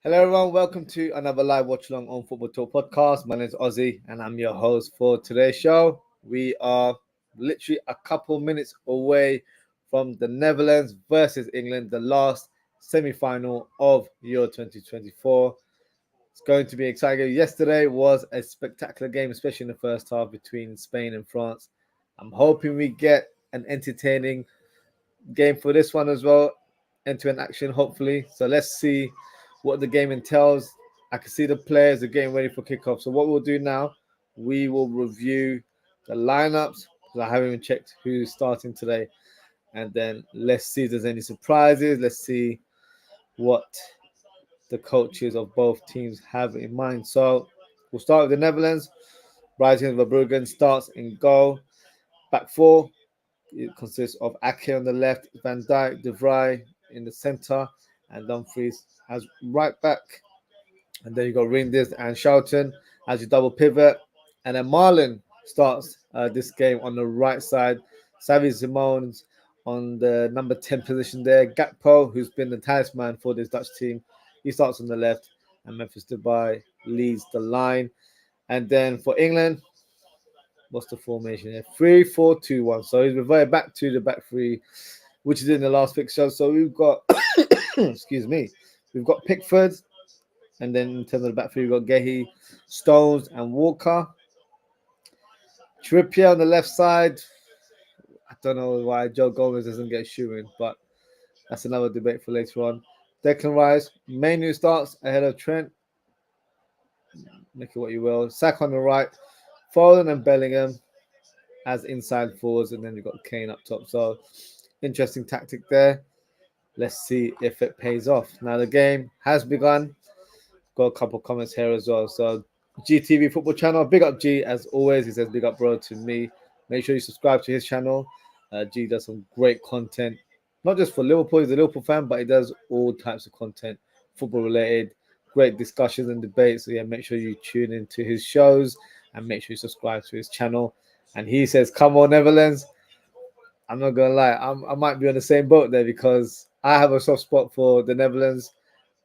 Hello everyone, welcome to another live watch along on Football Talk podcast. My name is Ozzy and I'm your host for today's show. We are literally a couple minutes away from the Netherlands versus England, the last semi-final of Euro 2024. It's going to be exciting. Yesterday was a spectacular game, especially in the first half between Spain and France. I'm hoping we get an entertaining game for this one as well, end-to-end action hopefully. So let's see what the game entails. I can see the players are getting ready for kickoff. So what we'll do now, we will review the lineups, because I haven't even checked who's starting today. And then let's see if there's any surprises. Let's see what the coaches of both teams have in mind. So we'll start with the Netherlands. Brighton Verbruggen starts in goal. Back four, it consists of Ake on the left, Van Dijk, De Vrij in the centre, and Dumfries as right back. And then you got Reinders and Schouten as your double pivot. And then Marlon starts this game on the right side. Xavi Simons on the number 10 position there. Gakpo, who's been the talisman for this Dutch team, he starts on the left. And Memphis Depay leads the line. And then for England, what's the formation here? 3-4-2-1. So he's reverted back to the back three, which is in the last fixture. So we've got, excuse me, we've got Pickford. And then in terms of the back three, we've got Gehi, Stones, and Walker. Trippier on the left side. I don't know why Joe Gomez doesn't get a shoe in, but that's another debate for later on. Declan Rice, Mainu starts ahead of Trent. Make it what you will. Saka on the right. Foden and Bellingham as inside forwards, and then you've got Kane up top. So interesting tactic there. Let's see if it pays off. Now the game has begun. Got a couple of comments here as well. So GTV Football Channel, big up G as always. He says big up bro to me. Make sure you subscribe to his channel. G does some great content, not just for Liverpool. He's a Liverpool fan, but he does all types of content, football related, great discussions and debates. So yeah, make sure you tune into his shows and make sure you subscribe to his channel. And he says, come on Netherlands. I'm not gonna lie, I might be on the same boat there because I have a soft spot for the Netherlands.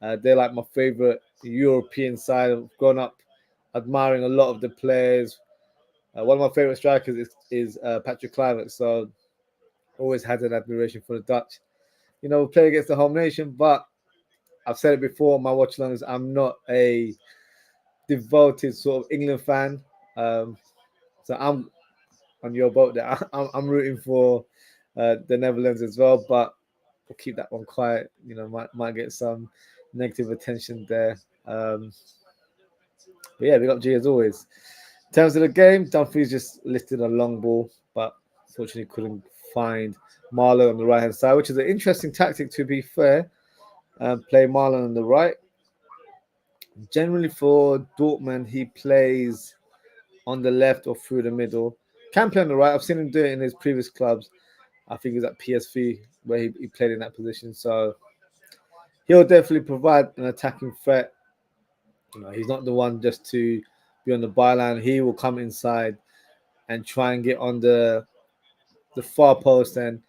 They're like my favorite European side. I've grown up admiring a lot of the players. One of my favorite strikers is Patrick Kluivert. So always had an admiration for the Dutch. You know, we play against the home nation, but I've said it before, my watch alongs, I'm not a devoted sort of England fan. So I'm on your boat there. I'm rooting for the Netherlands as well, but we'll keep that one quiet. You know, might get some negative attention there. But yeah, we got G as always. In terms of the game, Dumfries just lifted a long ball, but unfortunately couldn't find Marlon on the right-hand side, which is an interesting tactic, to be fair. Play Marlon on the right. Generally for Dortmund, he plays on the left or through the middle. Can play on the right. I've seen him do it in his previous clubs. I think he's at PSV where he played in that position. So he'll definitely provide an attacking threat. You know, he's not the one just to be on the byline. He will come inside and try and get on the far post and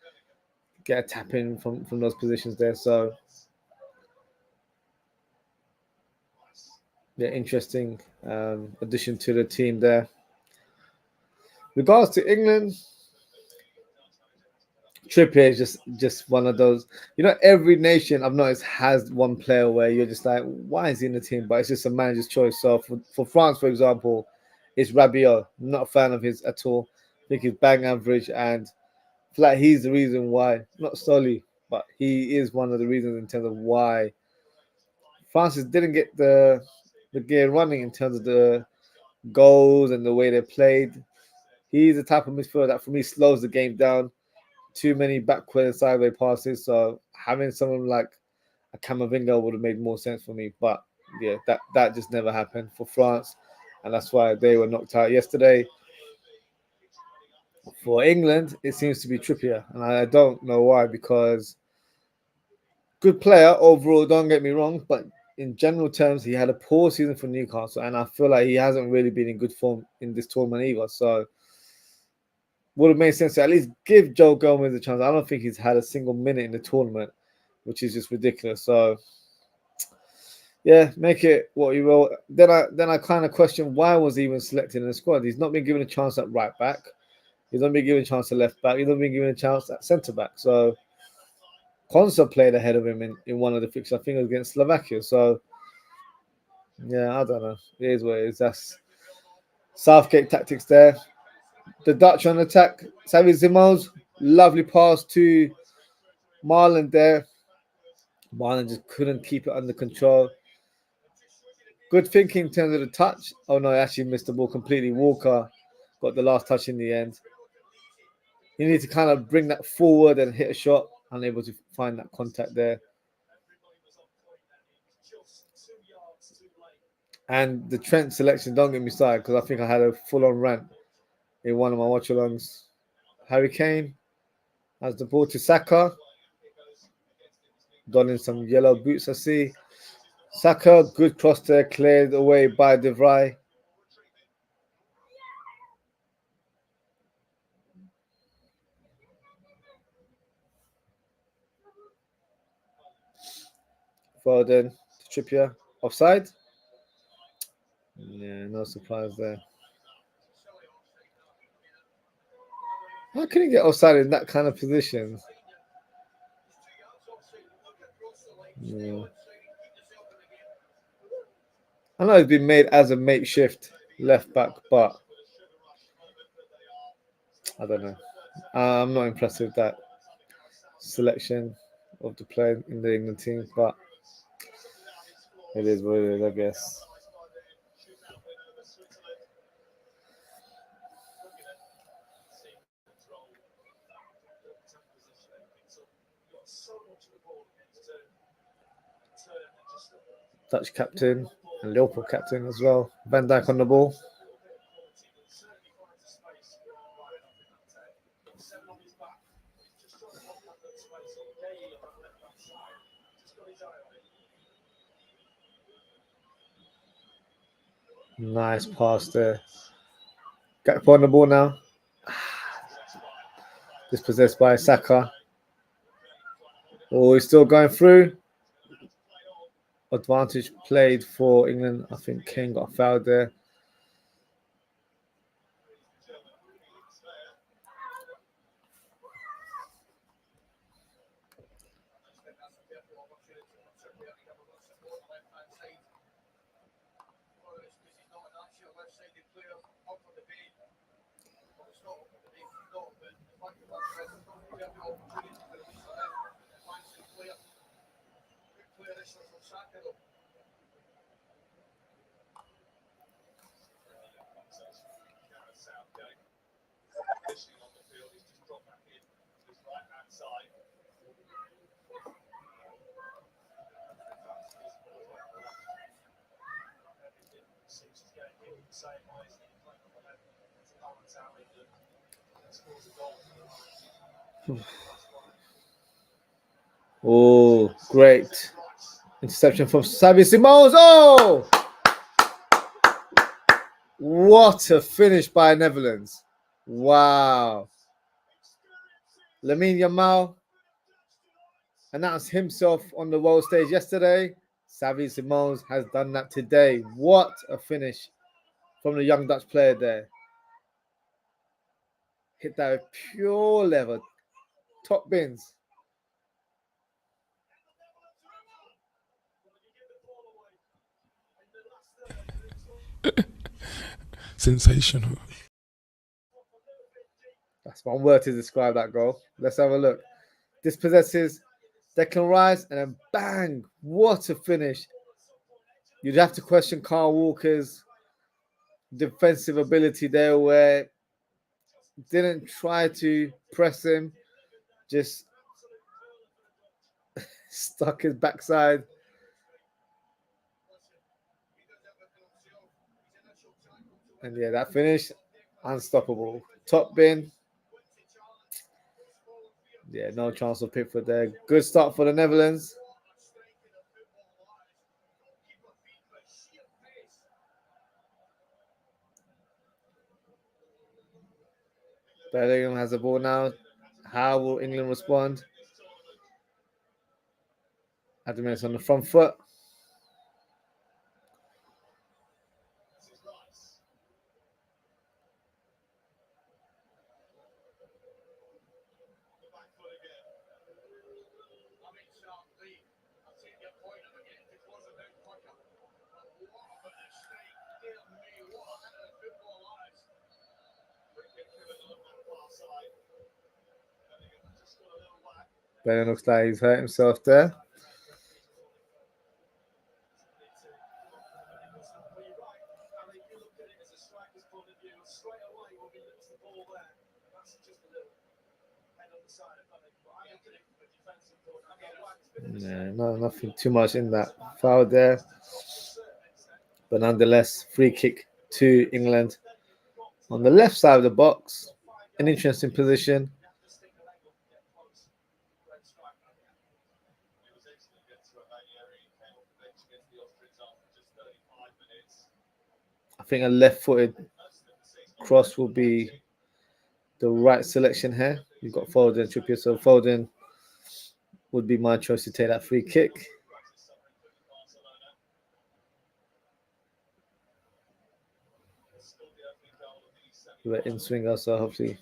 get a tap in from those positions there. So yeah, interesting addition to the team there. Regards to England, Trippier is just one of those. You know, every nation I've noticed has one player where you're just like, why is he in the team? But it's just a manager's choice. So for France, for example, it's Rabiot. I'm not a fan of his at all. I think he's bang average, and I feel like he's the reason why, not solely, but he is one of the reasons in terms of why Francis didn't get the gear running in terms of the goals and the way they played. He's the type of midfielder that for me slows the game down. Too many backward and sideways passes. So having someone like a Camavinga would have made more sense for me. But yeah, that just never happened for France. And that's why they were knocked out yesterday. For England, it seems to be Trippier. And I don't know why, because good player overall, don't get me wrong, but in general terms, he had a poor season for Newcastle, and I feel like he hasn't really been in good form in this tournament either. So would have made sense to at least give Joe Gomez a chance. I don't think he's had a single minute in the tournament, which is just ridiculous. So yeah, make it what you will. Then I kind of question why was he even selected in the squad. He's not been given a chance at right back. He's not been given a chance at left back. He's not been given a chance at centre back. So Konsa played ahead of him in one of the fixtures. I think it was against Slovakia. So yeah, I don't know. It is what it is. That's Southgate tactics there. The Dutch on attack. Xavi Simons, lovely pass to Marlon there. Marlon just couldn't keep it under control. Good thinking in terms of the touch. Oh no, he actually missed the ball completely. Walker got the last touch in the end. You need to kind of bring that forward and hit a shot. Unable to find that contact there. And the Trent selection, don't get me started, because I think I had a full-on rant in one of my watch-alongs. Harry Kane has the ball to Saka. Donning some yellow boots, I see. Saka, good cross there, cleared away by De Vrij. Foden to Trippier. Offside? Yeah, no surprise there. How can he get offside in that kind of position? Yeah. I know he's been made as a makeshift left back, but I don't know. I'm not impressed with that selection of the player in the England team, but it is what it is, I guess. Dutch captain and Liverpool captain as well. Van Dijk on the ball. Nice pass there. Gakpo on the ball now. Dispossessed by Saka. Oh, he's still going through. Advantage played for England. I think Kane got fouled there. Oh, great. Interception from Xavi Simons. Oh! What a finish by Netherlands. Wow. Lamine Yamal announced himself on the world stage yesterday. Xavi Simons has done that today. What a finish from the young Dutch player there. Hit that with pure level. Top bins. Sensational. That's one word to describe that goal. Let's have a look. Dispossesses Declan Rice, and then bang! What a finish. You'd have to question Carl Walker's defensive ability there, where didn't try to press him, just stuck his backside. And yeah, that finish, unstoppable. Top bin. Yeah, no chance of Pickford there. Good start for the Netherlands. Bellingham has the ball now. How will England respond? Adam's on the front foot. Bellingham looks like he's hurt himself there. Yeah, no, nothing too much in that foul there. But nonetheless, free kick to England. On the left side of the box, an interesting position. I think a left-footed cross will be the right selection here. You've got Foden and Trippier, so Foden would be my choice to take that free kick. We're in swinger, so hopefully.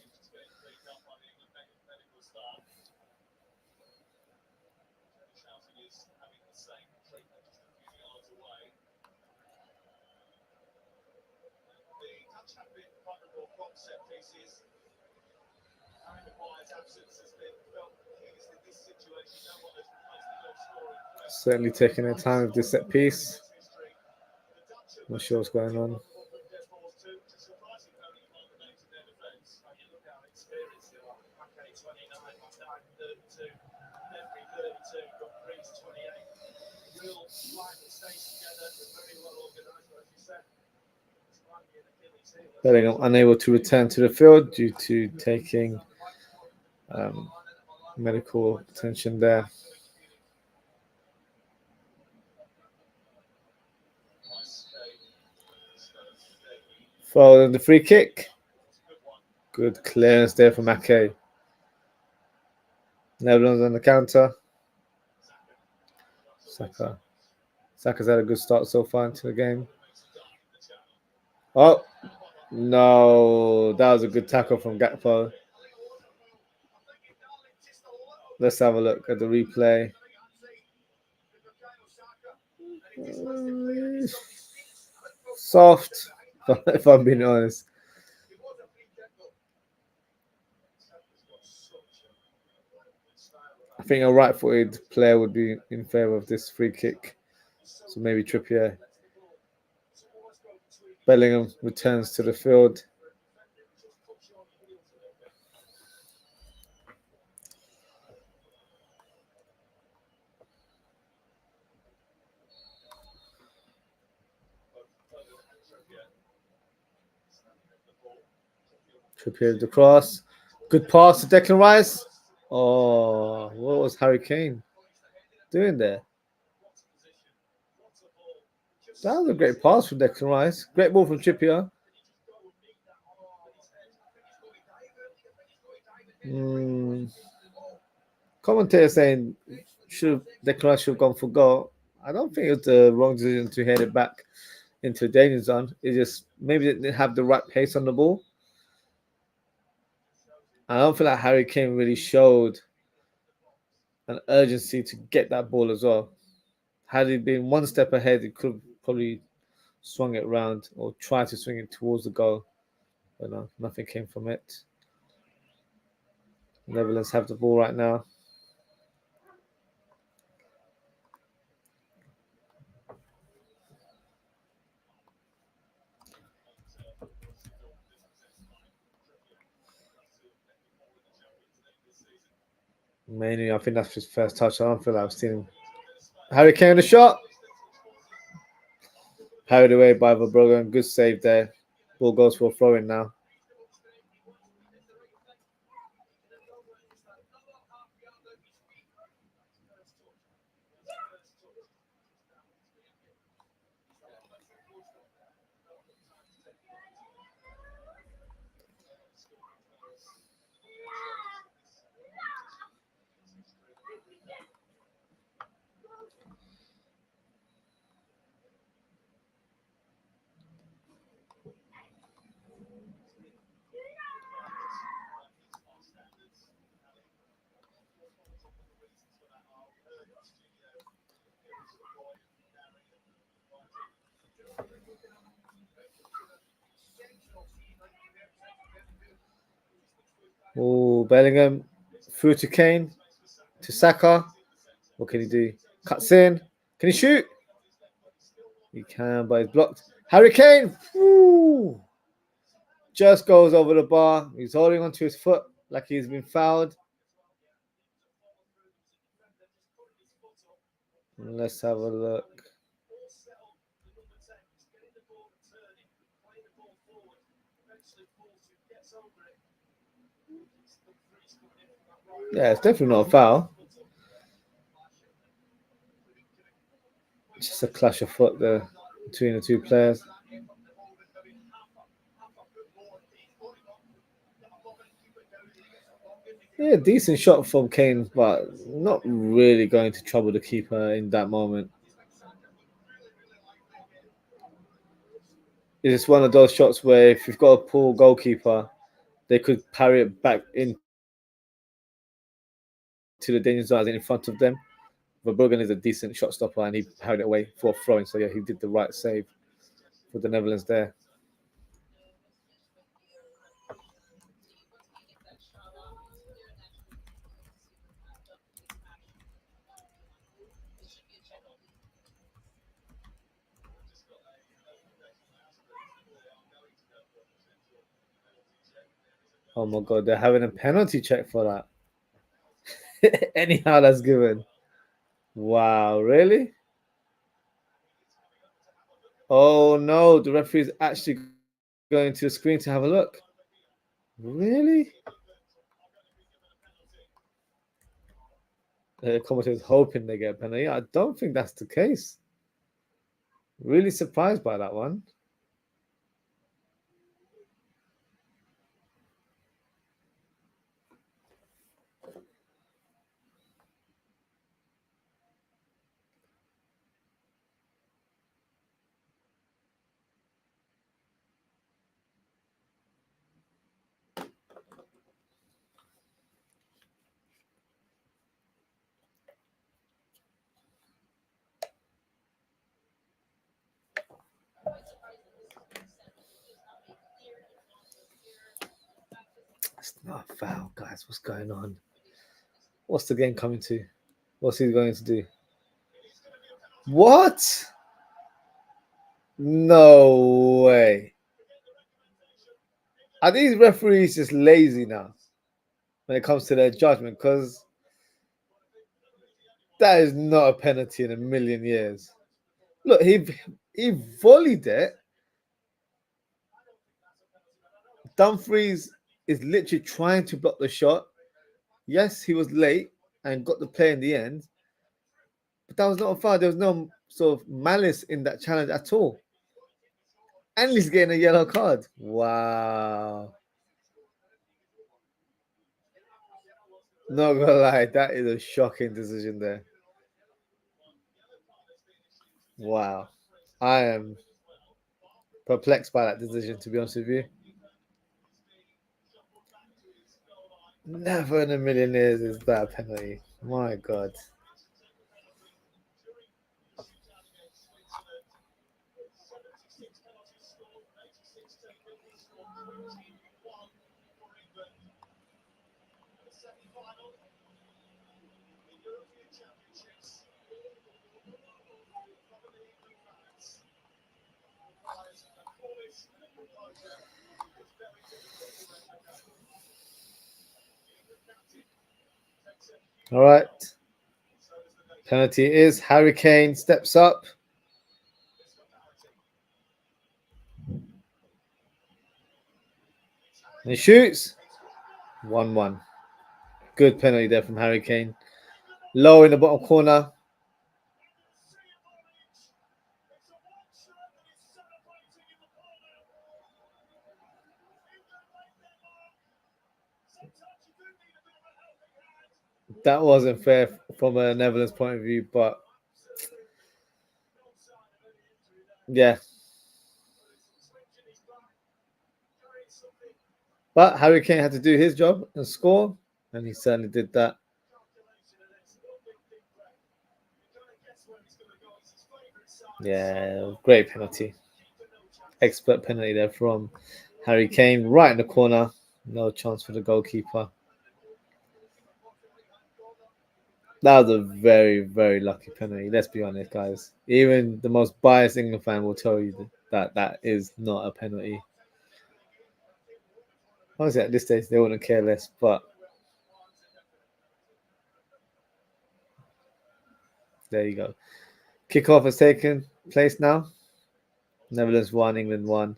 Certainly taking their time with this set piece. Not sure what's going on. Bellingham unable to return to the field due to taking medical attention there. Following the free kick. Good clearance there from Ake. Netherlands on the counter. Saka's had a good start so far into the game. Oh, no. That was a good tackle from Gakpo. Let's have a look at the replay. Soft, if I'm being honest. I think a right-footed player would be in favour of this free kick. So maybe Trippier. Bellingham returns to the field. Trippier the cross. Good pass to Declan Rice. Oh, what was Harry Kane doing there? That was a great pass from Declan Rice. Great ball from Trippier. Commentator saying Declan Rice should have gone for goal. I don't think it was the wrong decision to head it back into the danger zone. It just maybe didn't have the right pace on the ball. I don't feel like Harry Kane really showed an urgency to get that ball as well. Had he been one step ahead, he could have probably swung it around or tried to swing it towards the goal. But no, nothing came from it. Netherlands have the ball right now. Mainly, I think that's his first touch. I don't feel like I've seen him. Harry Kane the shot. Carried away by Verbruggen. Good save there. Ball goes for a throw-in now. Oh, Bellingham through to Kane, to Saka. What can he do? Cuts in. Can he shoot? He can, but he's blocked. Harry Kane! Woo! Just goes over the bar. He's holding onto his foot like he's been fouled. Let's have a look. Yeah, it's definitely not a foul. It's just a clash of foot there between the two players. Yeah, decent shot from Kane, but not really going to trouble the keeper in that moment. It's one of those shots where if you've got a poor goalkeeper, they could parry it back into the danger zone in front of them. Verbruggen is a decent shot stopper and he parried it away for a throw-in. So yeah, he did the right save for the Netherlands there. Oh my god, they're having a penalty check for that. Anyhow, that's given. Wow, really? Oh no, the referee's actually going to the screen to have a look. Really? The commentator's hoping they get a penalty. I don't think that's the case. Really surprised by that one. It's not a foul, guys. What's going on? What's the game coming to? What's he going to do? What? No way. Are these referees just lazy now when it comes to their judgment? Because that is not a penalty in a million years. Look, he volleyed it. Dumfries is literally trying to block the shot. Yes, he was late and got the play in the end, but that was not a foul. There was no sort of malice in that challenge at all. And he's getting a yellow card. Wow. Not gonna lie, that is a shocking decision there. Wow. I am perplexed by that decision, to be honest with you. Never in a million years is that a penalty. My God. All right. Penalty is Harry Kane steps up. And he shoots. 1-1. Good penalty there from Harry Kane. Low in the bottom corner. That wasn't fair from a Netherlands point of view, but yeah. But Harry Kane had to do his job and score, and he certainly did that. Yeah, great penalty. Expert penalty there from Harry Kane, right in the corner. No chance for the goalkeeper. That was a very, very lucky penalty. Let's be honest, guys. Even the most biased England fan will tell you that that is not a penalty. Honestly, at this stage, they wouldn't care less. But there you go. Kickoff has taken place now. Netherlands 1, England 1.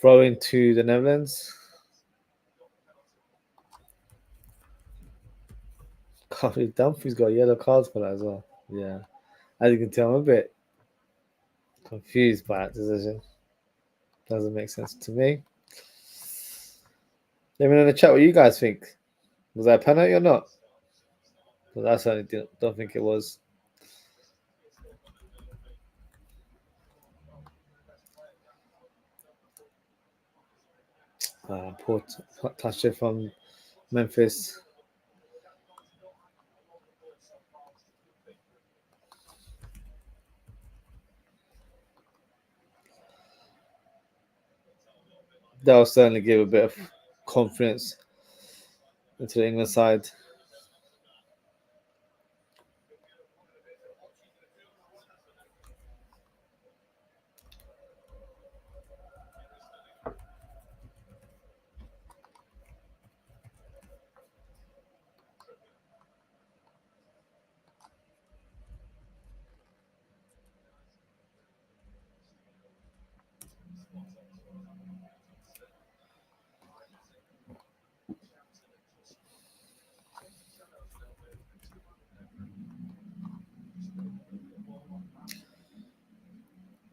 Throw into the Netherlands. Dumfries got yellow cards for that as well. Yeah. As you can tell, I'm a bit confused by that decision. Doesn't make sense to me. Let me know in the chat what you guys think. Was that a penalty or not? Because I certainly don't think it was. Poor touch it from Memphis. That will certainly give a bit of confidence into the England side.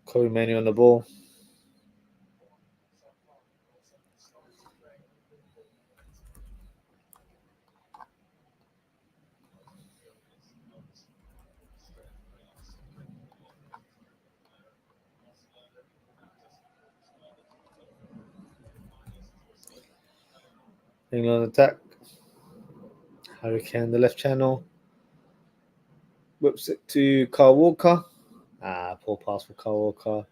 Kobe Manu on the ball. England attack. Harry Kane, the left channel. Whips it to Kyle Walker. Poor pass for Kyle Walker.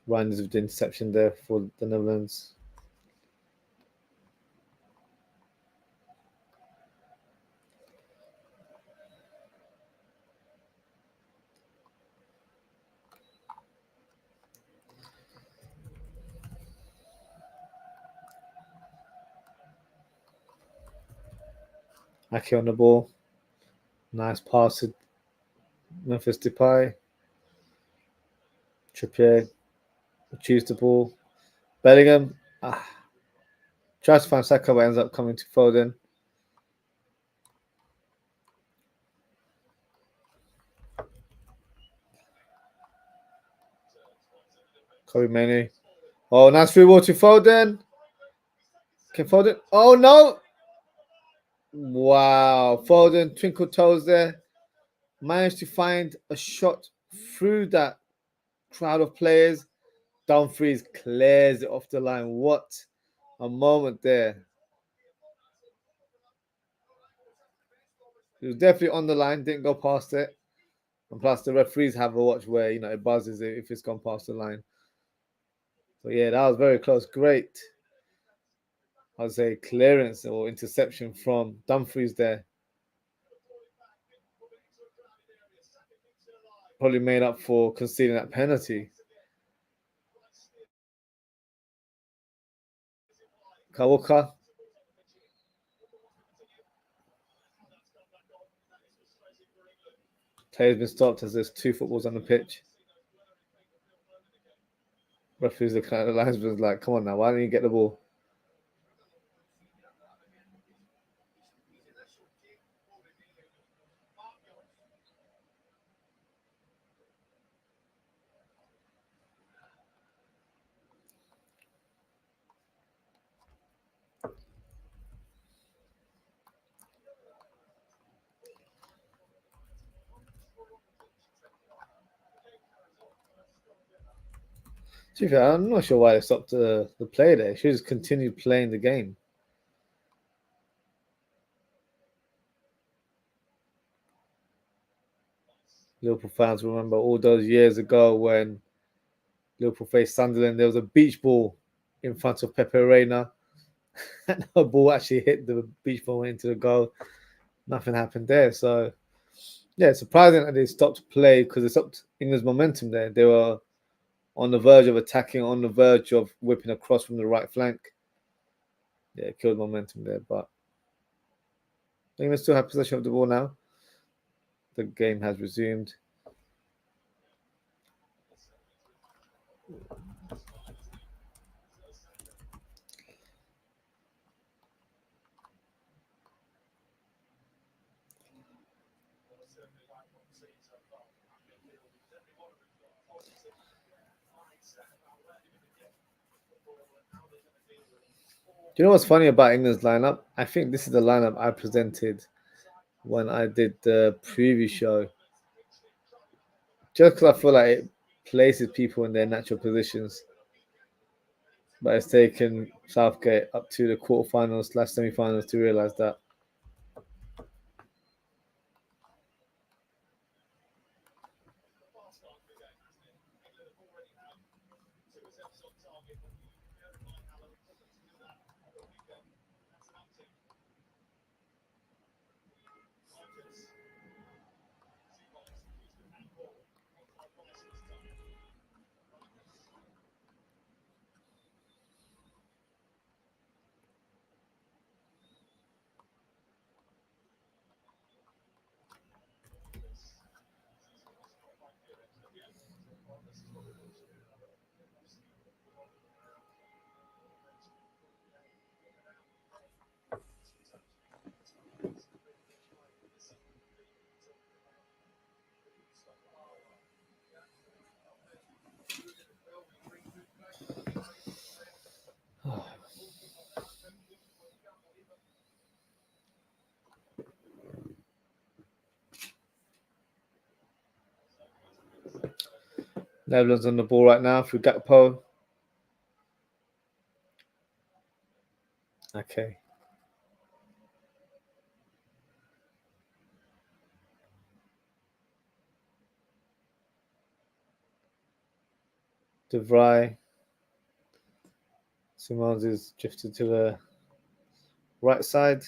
Reinders with the interception there for the Netherlands. Ake on the ball. Nice pass to Memphis Depay. Trippier achieves the ball. Bellingham tries to find Saka, but ends up coming to Foden. Kobe Manu. Oh, nice free ball to Foden. Can Foden? Oh no! Wow, Foden twinkle toes there. Managed to find a shot through that crowd of players. Dumfries clears it off the line. What a moment there. He was definitely on the line, didn't go past it. And plus, the referees have a watch where, it buzzes if it's gone past the line. So, yeah, that was very close. Great, I'd say, clearance or interception from Dumfries there. Probably made up for conceding that penalty. Kawaka. Player's been stopped as there's 2 footballs on the pitch. Referees looking at the linesman's like, come on now, why don't you get the ball? To be fair, I'm not sure why they stopped the play there. They should just continue playing the game. Liverpool fans remember all those years ago when Liverpool faced Sunderland. There was a beach ball in front of Pepe Reina. And the ball actually hit the beach ball into the goal. Nothing happened there. So, yeah, surprising that they stopped play because they stopped England's momentum there. They were on the verge of attacking, on the verge of whipping across from the right flank. Yeah, it killed momentum there. But England still have possession of the ball now. The game has resumed. Do you know what's funny about England's lineup? I think this is the lineup I presented when I did the preview show. Just because I feel like it places people in their natural positions. But it's taken Southgate up to the quarterfinals / semi-finals to realise that. Netherlands on the ball right now through Gakpo. Okay. De Vrij. Simons is drifted to the right side.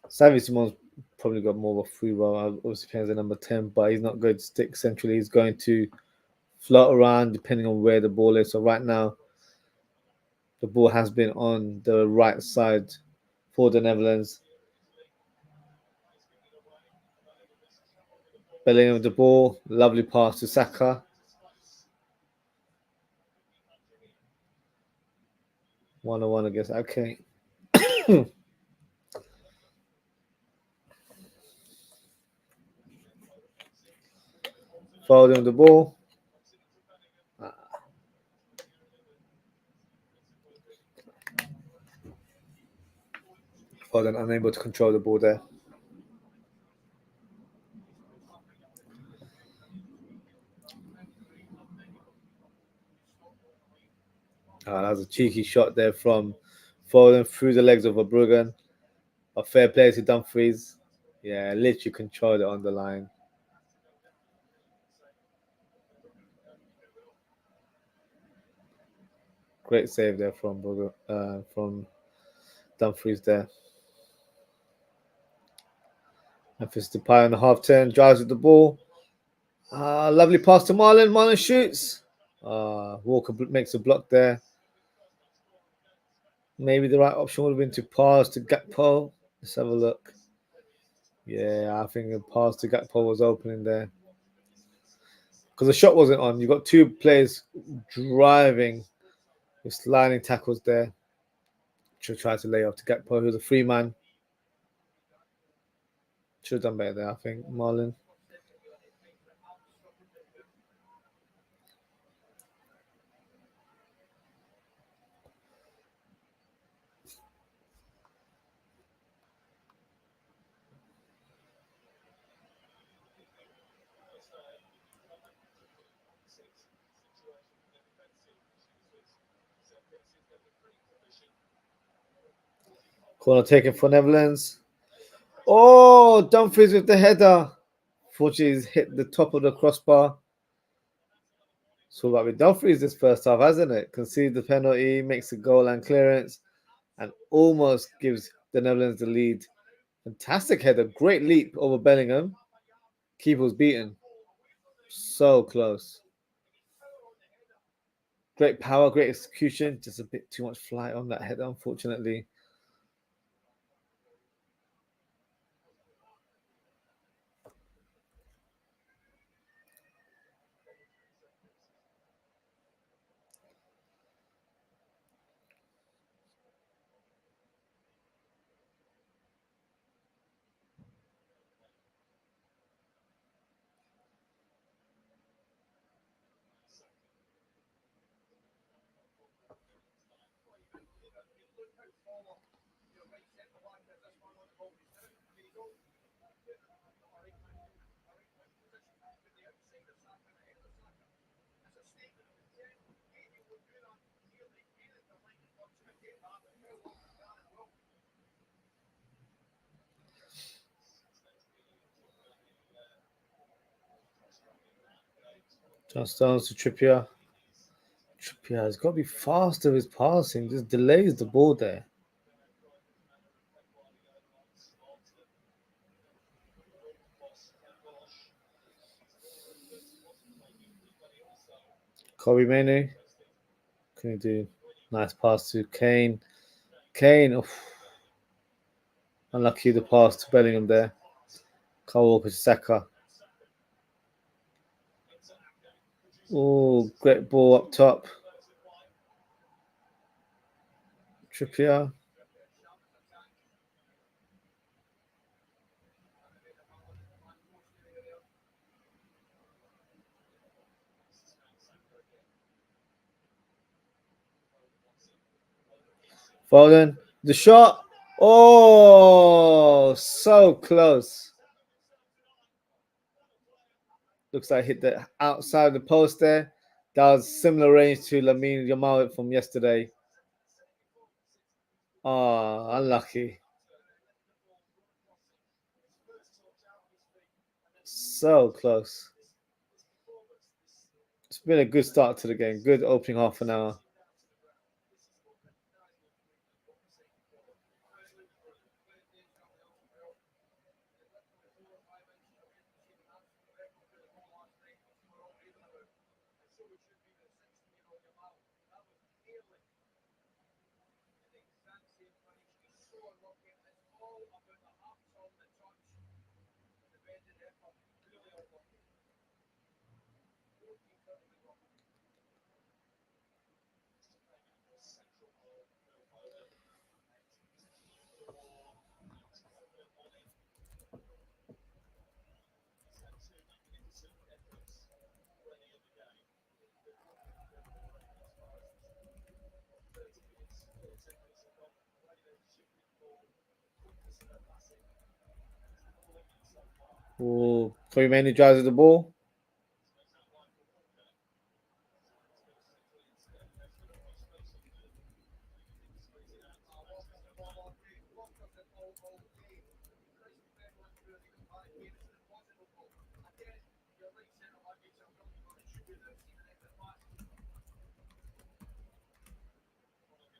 Xavi Simons probably got more of a free role. Obviously playing as a number 10, but he's not going to stick centrally. He's going to float around depending on where the ball is. So right now, the ball has been on the right side for the Netherlands. Bellingham with the ball. Lovely pass to Saka. One-on-one against. Okay. Foden with the ball. Foden unable to control the ball there. That was a cheeky shot there from Foden through the legs of Verbruggen. A fair play to Dumfries. Yeah, literally controlled it on the line. Great save there from Dumfries there. Memphis Depay on the half turn, drives with the ball. Lovely pass to Marlon. Marlon shoots. Walker makes a block there. Maybe the right option would have been to pass to Gakpo. Let's have a look. Yeah, I think the pass to Gakpo was opening there. Because the shot wasn't on. You've got two players driving with sliding tackles there. Should try to lay off to Gakpo, who's a free man. Should have done better there, I think, Marlon. Corner taken for Netherlands. Oh, Dumfries with the header. Fortunately, he's hit the top of the crossbar. It's all about with Dumfries this first half, hasn't it? Concedes the penalty, makes a goal and clearance, and almost gives the Netherlands the lead. Fantastic header, great leap over Bellingham. Keeper was beaten. So close. Great power, great execution. Just a bit too much flight on that header, unfortunately. John Stones to Trippier. Trippier has got to be faster with his passing. Just delays the ball there. Kobe Manu. Can he do nice pass to Kane? Kane, unlucky the pass to Bellingham there. Kyle Walker to Saka. Oh, great ball up top. Trippier. Foden. The shot. Oh, so close. Looks like hit the outside of the post there. That was similar range to Lamine Yamal from yesterday. Oh, unlucky. So close. It's been a good start to the game. Good opening half an hour. Oh, Chloe mainly drives the ball.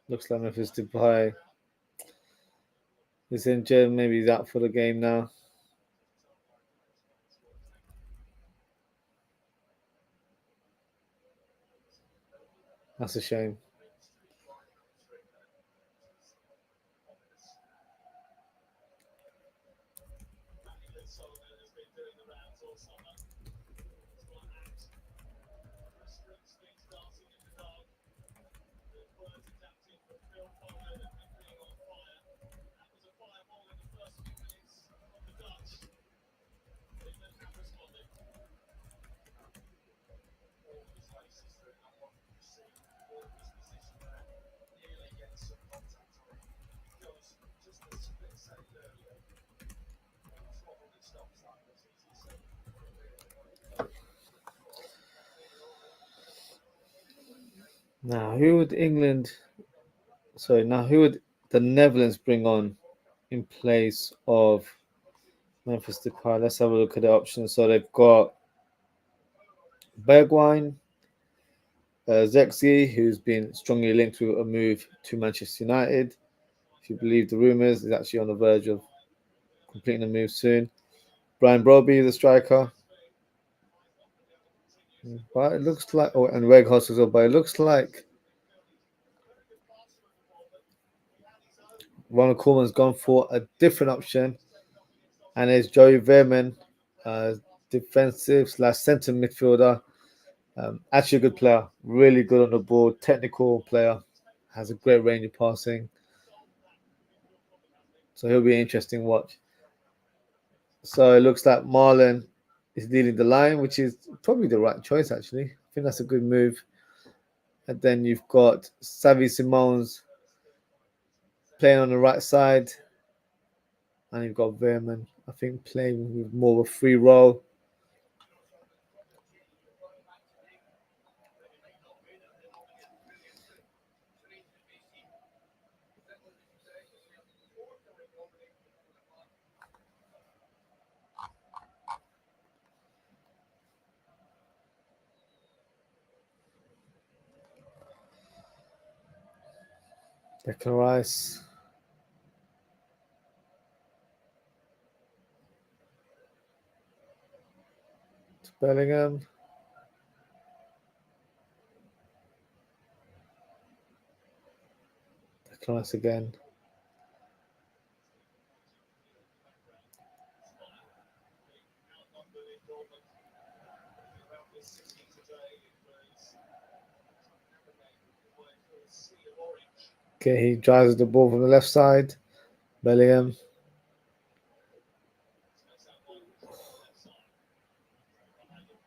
Looks like Memphis Depay is injured. Maybe he's out for the game now. That's a shame. Now, who would the Netherlands bring on in place of Memphis Depay? Let's have a look at the options. So they've got Bergwijn, Zexi, who's been strongly linked to a move to Manchester United. If you believe the rumours, he's actually on the verge of completing the move soon. Brian Broby, the striker. But it looks like, and Weghorst as well, but it looks like Ronald Koeman's gone for a different option, and it's Joey Veerman, defensive / centre midfielder. Actually a good player, really good on the ball, technical player, has a great range of passing. So he'll be an interesting watch. So it looks like Marlon is leading the line, which is probably the right choice, actually. I think that's a good move. And then you've got Xavi Simons playing on the right side. And you've got Veerman, I think, playing with more of a free role. Declan Rice. Bellingham. Declan Rice again. Okay, he drives the ball from the left side. Bellingham.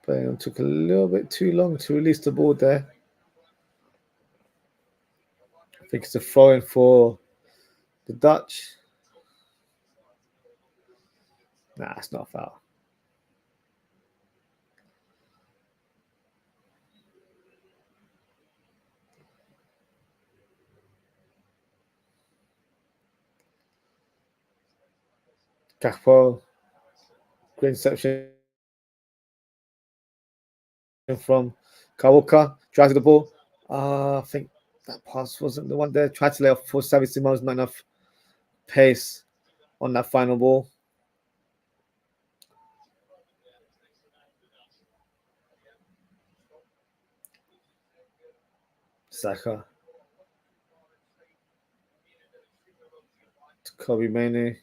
Bellingham took a little bit too long to release the ball there. I think it's a throw-in for the Dutch. Nah, it's not a foul. Gakpo. Great interception from Kawaka. Drives the ball. I think that pass wasn't the one there. Tried to lay off for Xavi Simons, not enough pace on that final ball. Saka. To Kobe Mainoo.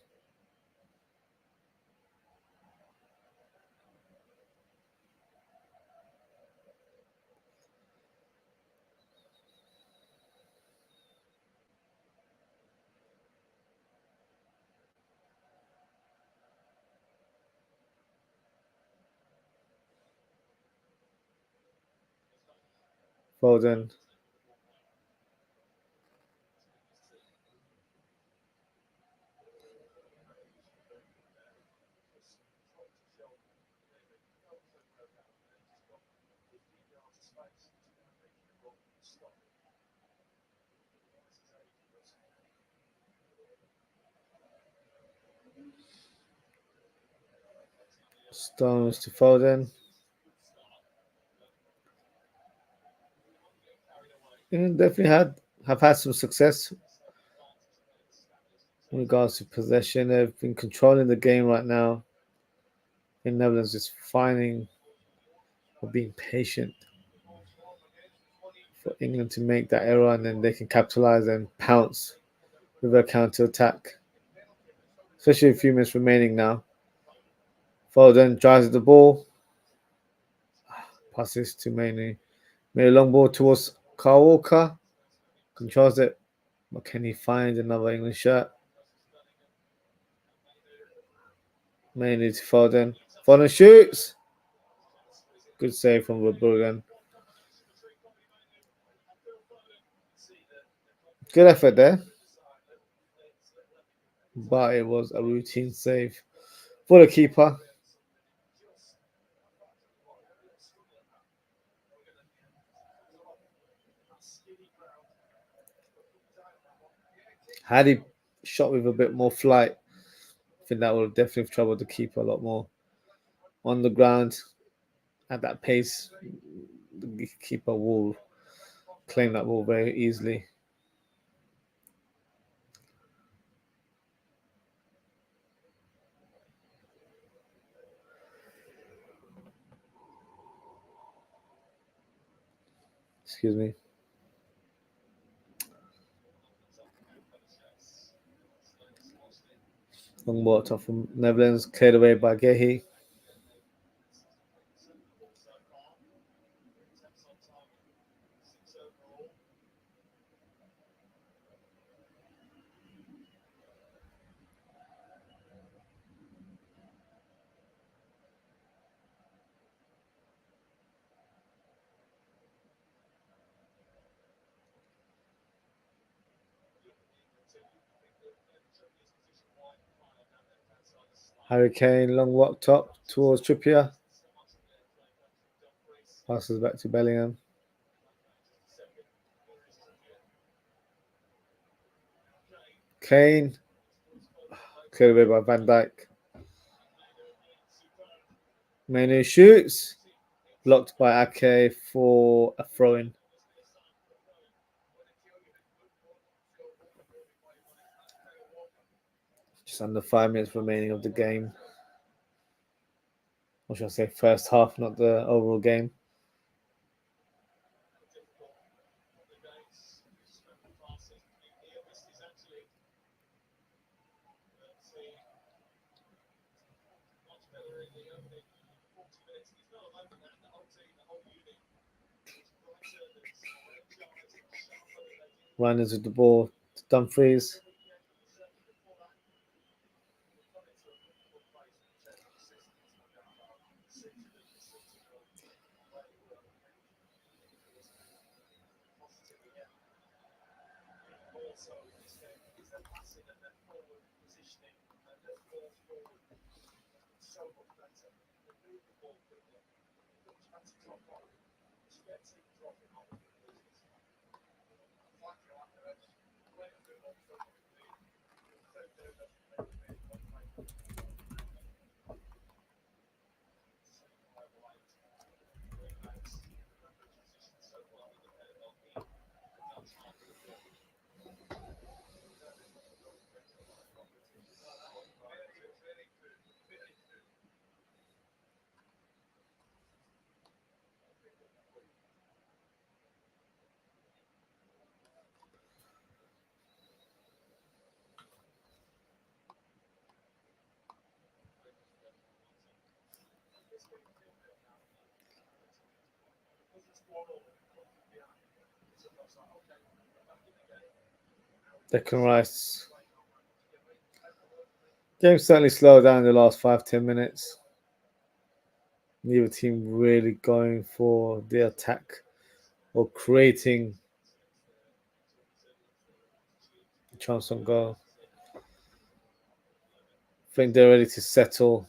Foden. Stones to Foden. Definitely have had some success in regards to possession. They've been controlling the game right now. In Netherlands, just finding or being patient for England to make that error, and then they can capitalize and pounce with a counter attack. Especially a few minutes remaining now. Foden drives the ball, passes to Mainoo. Made a long ball towards Kyle Walker, controls it, but can he find another England shirt? Mainoo to Foden. Foden shoots. Good save from Verbruggen. Good effort there, but it was a routine save for the keeper. Had he shot with a bit more flight, I think that would have definitely troubled the keeper a lot more. On the ground, at that pace, the keeper will claim that ball very easily. Excuse me. Long ball top from Netherlands, cleared away by Gehi. Harry Kane, long walk top towards Trippier. Passes back to Bellingham. Kane, cleared away by Van Dijk. Mainoo shoots, blocked by Ake for a throw-in. Just under 5 minutes remaining of the game. Or should I say first half, not the overall game. Runners with the ball to Dumfries. Declan Rice. Game certainly slowed down in the last 5-10 minutes. Neither team really going for the attack or creating a chance on goal. I think they're ready to settle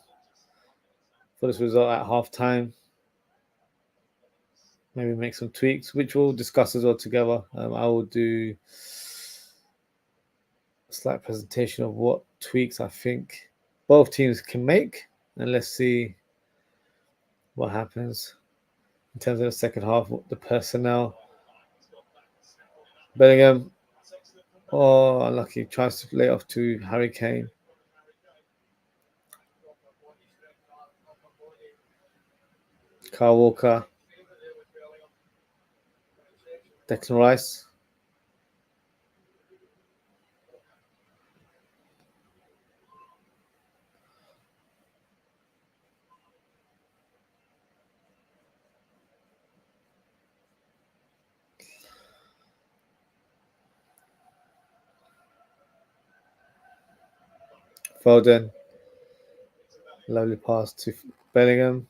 for this result at half time. Maybe make some tweaks, which we'll discuss as well together. I will do a slight presentation of what tweaks I think both teams can make, and let's see what happens in terms of the second half, the personnel. Bellingham, oh, unlucky, tries to lay off to Harry Kane. Kyle Walker, Declan Rice. Foden, lovely pass to Bellingham.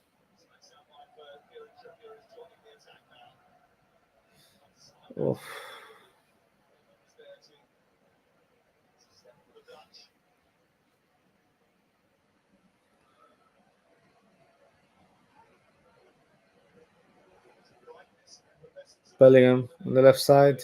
Oh. Bellingham on the left side.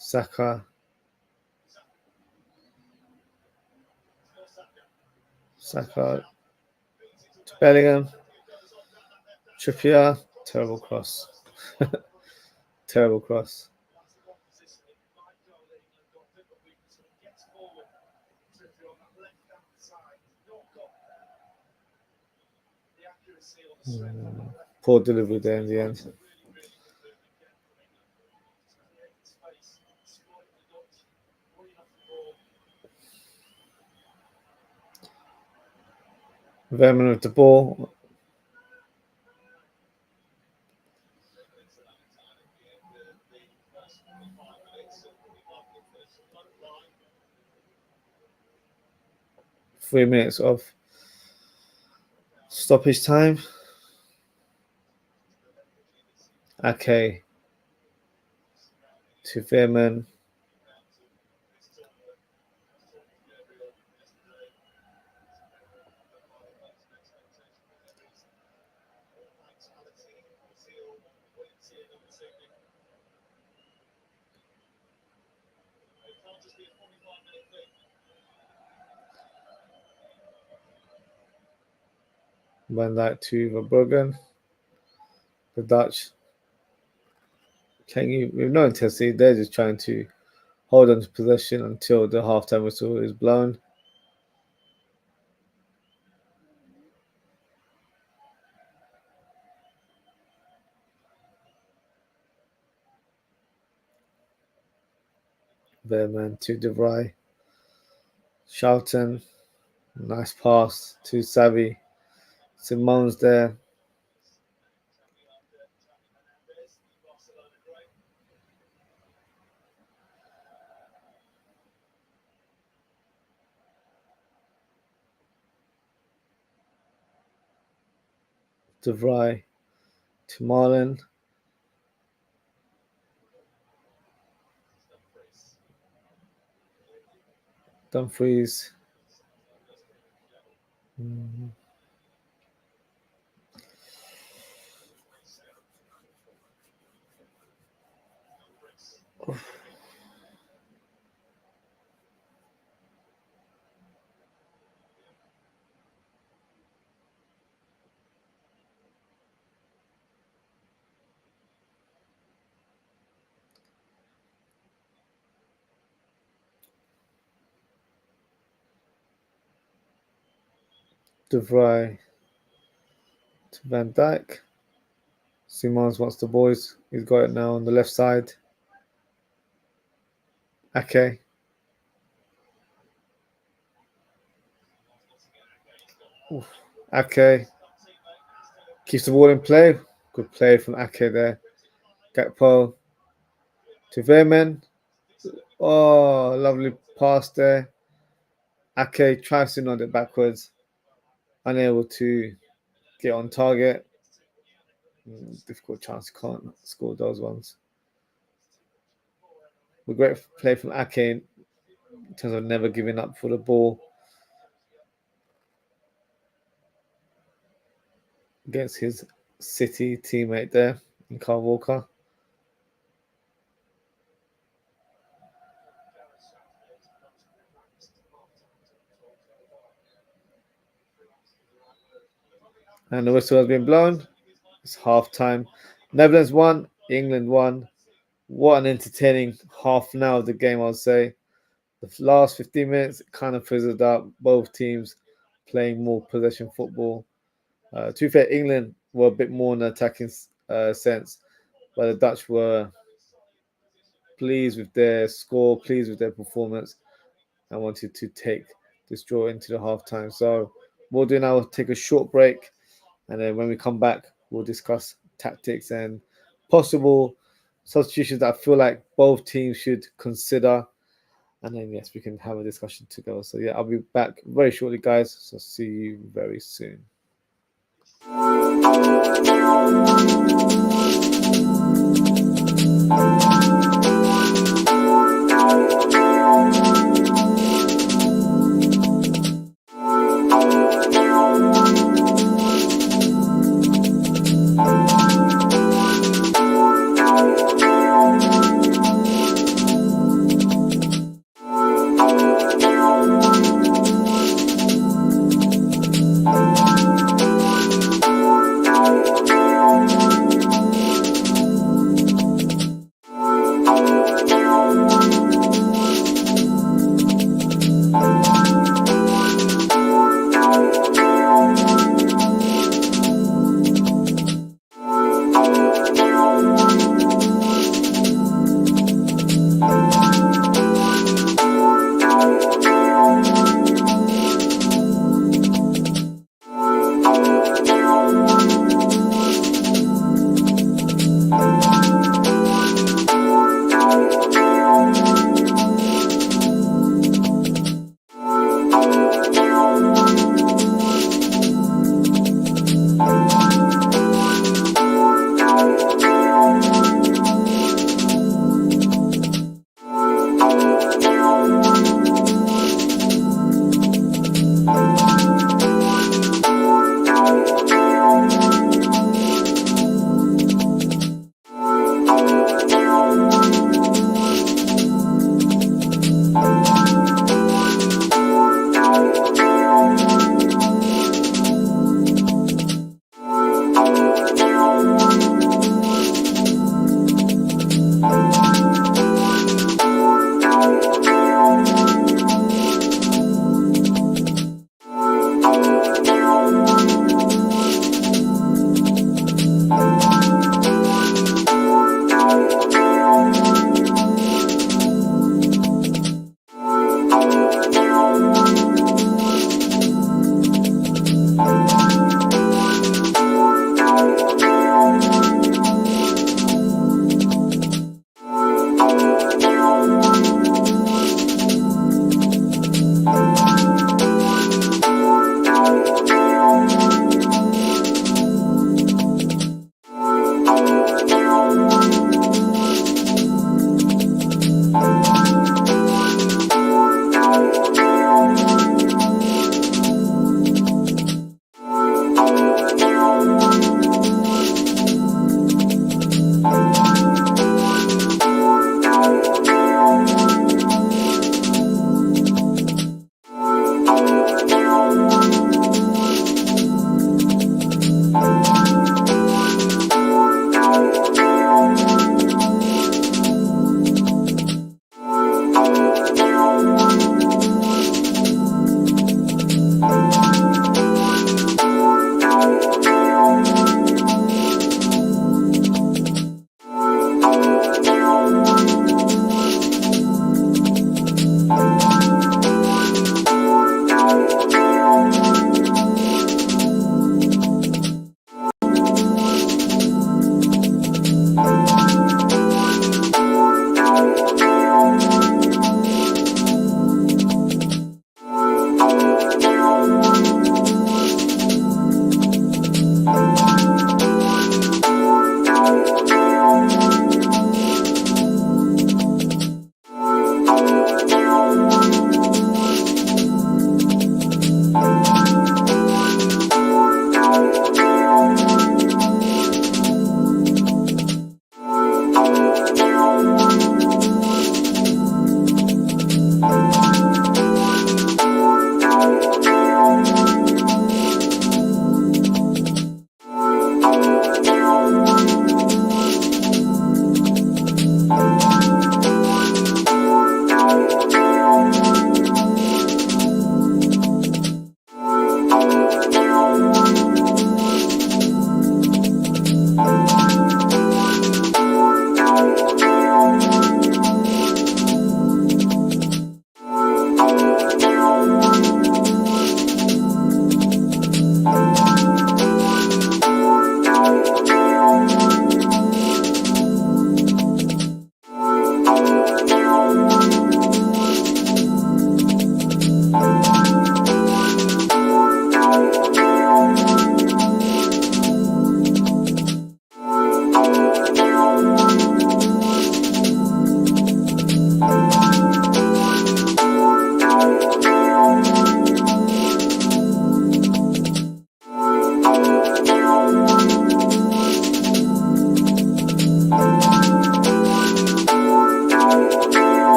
Saka. Saka to Bellingham. Trippier. Terrible cross. Terrible cross. Poor delivery there in the end. Vermin with the ball. Three minutes of stoppage time. Okay. To Vermin. Van Dijk to Verbruggen. The Dutch. With no intensity, they're just trying to hold on to possession until the halftime whistle is blown. Vermin to De Vrij. Charlton. Nice pass to Savvy. Simone's there. De Vrij to Marlon. Dumfries. De Vrij to Van Dijk. Simons wants the boys. He's got it now on the left side. Ake. Ake keeps the ball in play. Good play from Ake there. Gakpo to Verman. Oh, lovely pass there. Ake tries to nod it backwards. Unable to get on target. Difficult chance, can't score those ones. A great play from Ake in terms of never giving up for the ball against his City teammate there in Kyle Walker. And the whistle has been blown. It's half time. Netherlands won, England won. What an entertaining half an hour of the game, I'll say. The last 15 minutes kind of fizzled out. Both teams playing more possession football. To be fair, England were a bit more in the attacking sense, but the Dutch were pleased with their score, pleased with their performance, and wanted to take this draw into the halftime. So we'll do now, take a short break, and then when we come back, we'll discuss tactics and possible substitutions that I feel like both teams should consider. And then, yes, we can have a discussion together. So, yeah, I'll be back very shortly, guys. So, see you very soon.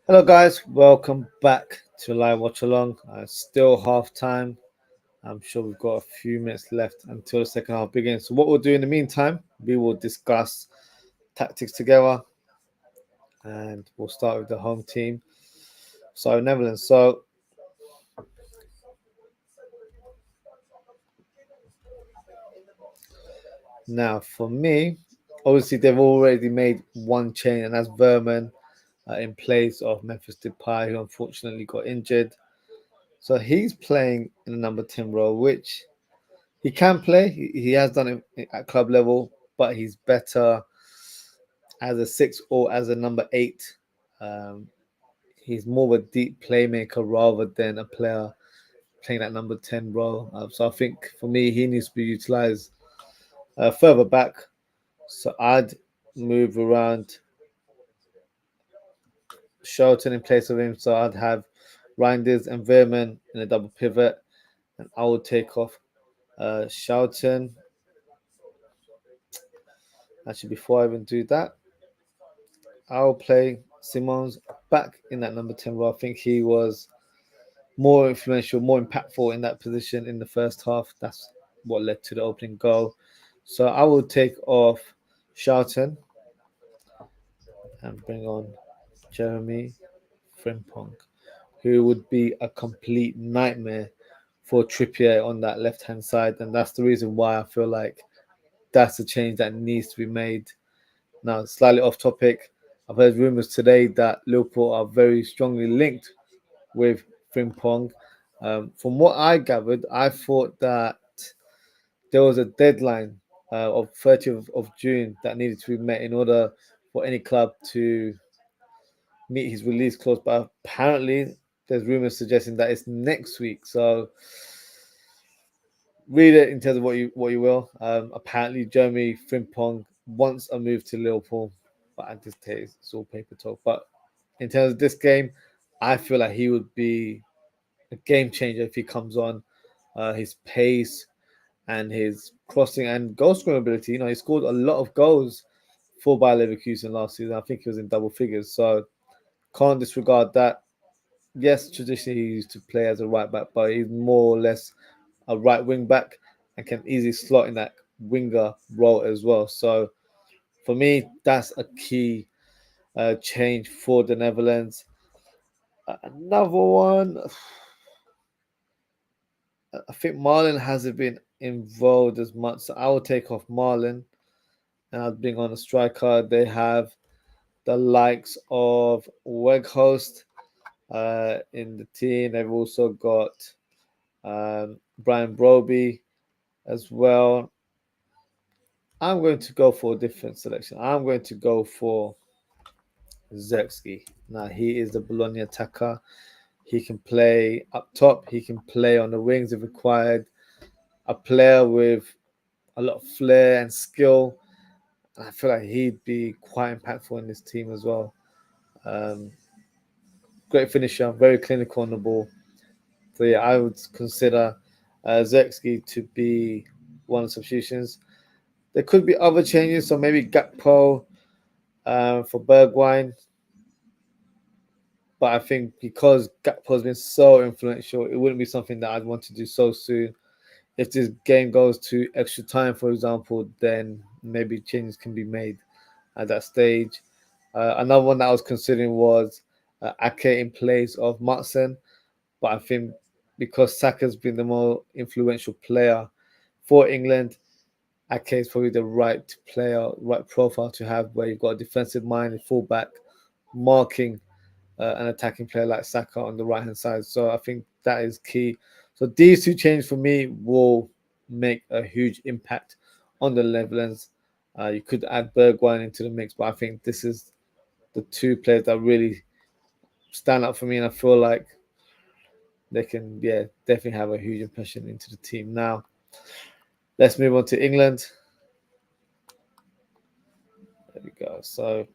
Hello, guys. Welcome back to live watch along. Still half time. I'm sure we've got a few minutes left until the second half begins. So, what we'll do in the meantime, we will discuss tactics together, and we'll start with the home team. So, Netherlands. So, now for me, obviously they've already made one change, and that's Verman in place of Memphis Depay, who unfortunately got injured. So he's playing in the number 10 role, which he can play. He has done it at club level, but he's better as a 6 or as a number 8. Um, he's more of a deep playmaker rather than a player playing that number 10 role. So I think for me, he needs to be utilized further back. So I'd move around Shelton in place of him. So I'd have Reinders and Verman in a double pivot, and I would take off Shelton. Actually, before I even do that, I'll play Simons back in that number 10 role. I think he was more influential, more impactful in that position in the first half. That's what led to the opening goal. So I will take off Shelton and bring on Jeremy Frimpong, who would be a complete nightmare for Trippier on that left hand side. And that's the reason why I feel like that's a change that needs to be made. Now, slightly off topic, I've heard rumours today that Liverpool are very strongly linked with Frimpong. From what I gathered, I thought that there was a deadline of 30th of June that needed to be met in order for any club to meet his release clause. But apparently, there's rumours suggesting that it's next week. So read it in terms of what you will. Apparently, Jeremy Frimpong wants a move to Liverpool, but at this stage, it's all paper talk. But in terms of this game, I feel like he would be a game changer if he comes on. His pace and his crossing and goal scoring ability. You know, he scored a lot of goals for Bayer Leverkusen last season. I think he was in double figures, so can't disregard that. Yes, traditionally he used to play as a right back, but he's more or less a right wing back and can easily slot in that winger role as well. So for me, that's a key change for the Netherlands. Another one, I think Marlon hasn't been involved as much, so I will take off Marlon and I'll bring on a striker. They have the likes of Weghorst in the team. They've also got Brian Broby as well. I'm going to go for a different selection. I'm going to go for Zerkzee. Now, he is the Bologna attacker. He can play up top. He can play on the wings if required. A player with a lot of flair and skill. I feel like he'd be quite impactful in this team as well. Um, Great finisher, very clinical on the ball. So yeah, I would consider Zerkzee to be one of the substitutions. There could be other changes, so maybe Gakpo for Bergwijn. But I think because Gakpo has been so influential, it wouldn't be something that I'd want to do so soon. If this game goes to extra time, for example, then maybe changes can be made at that stage. Another one that I was considering was Ake in place of Matson. But I think because Saka's been the more influential player for England, Ake is probably the right player, right profile to have where you've got a defensive minded fullback marking an attacking player like Saka on the right hand side. So I think that is key. So these two changes for me will make a huge impact on the Netherlands. You could add Bergwijn into the mix, but I think this is the two players that really stand out for me, and I feel like they can, definitely have a huge impression into the team. Now, let's move on to England. There we go. So,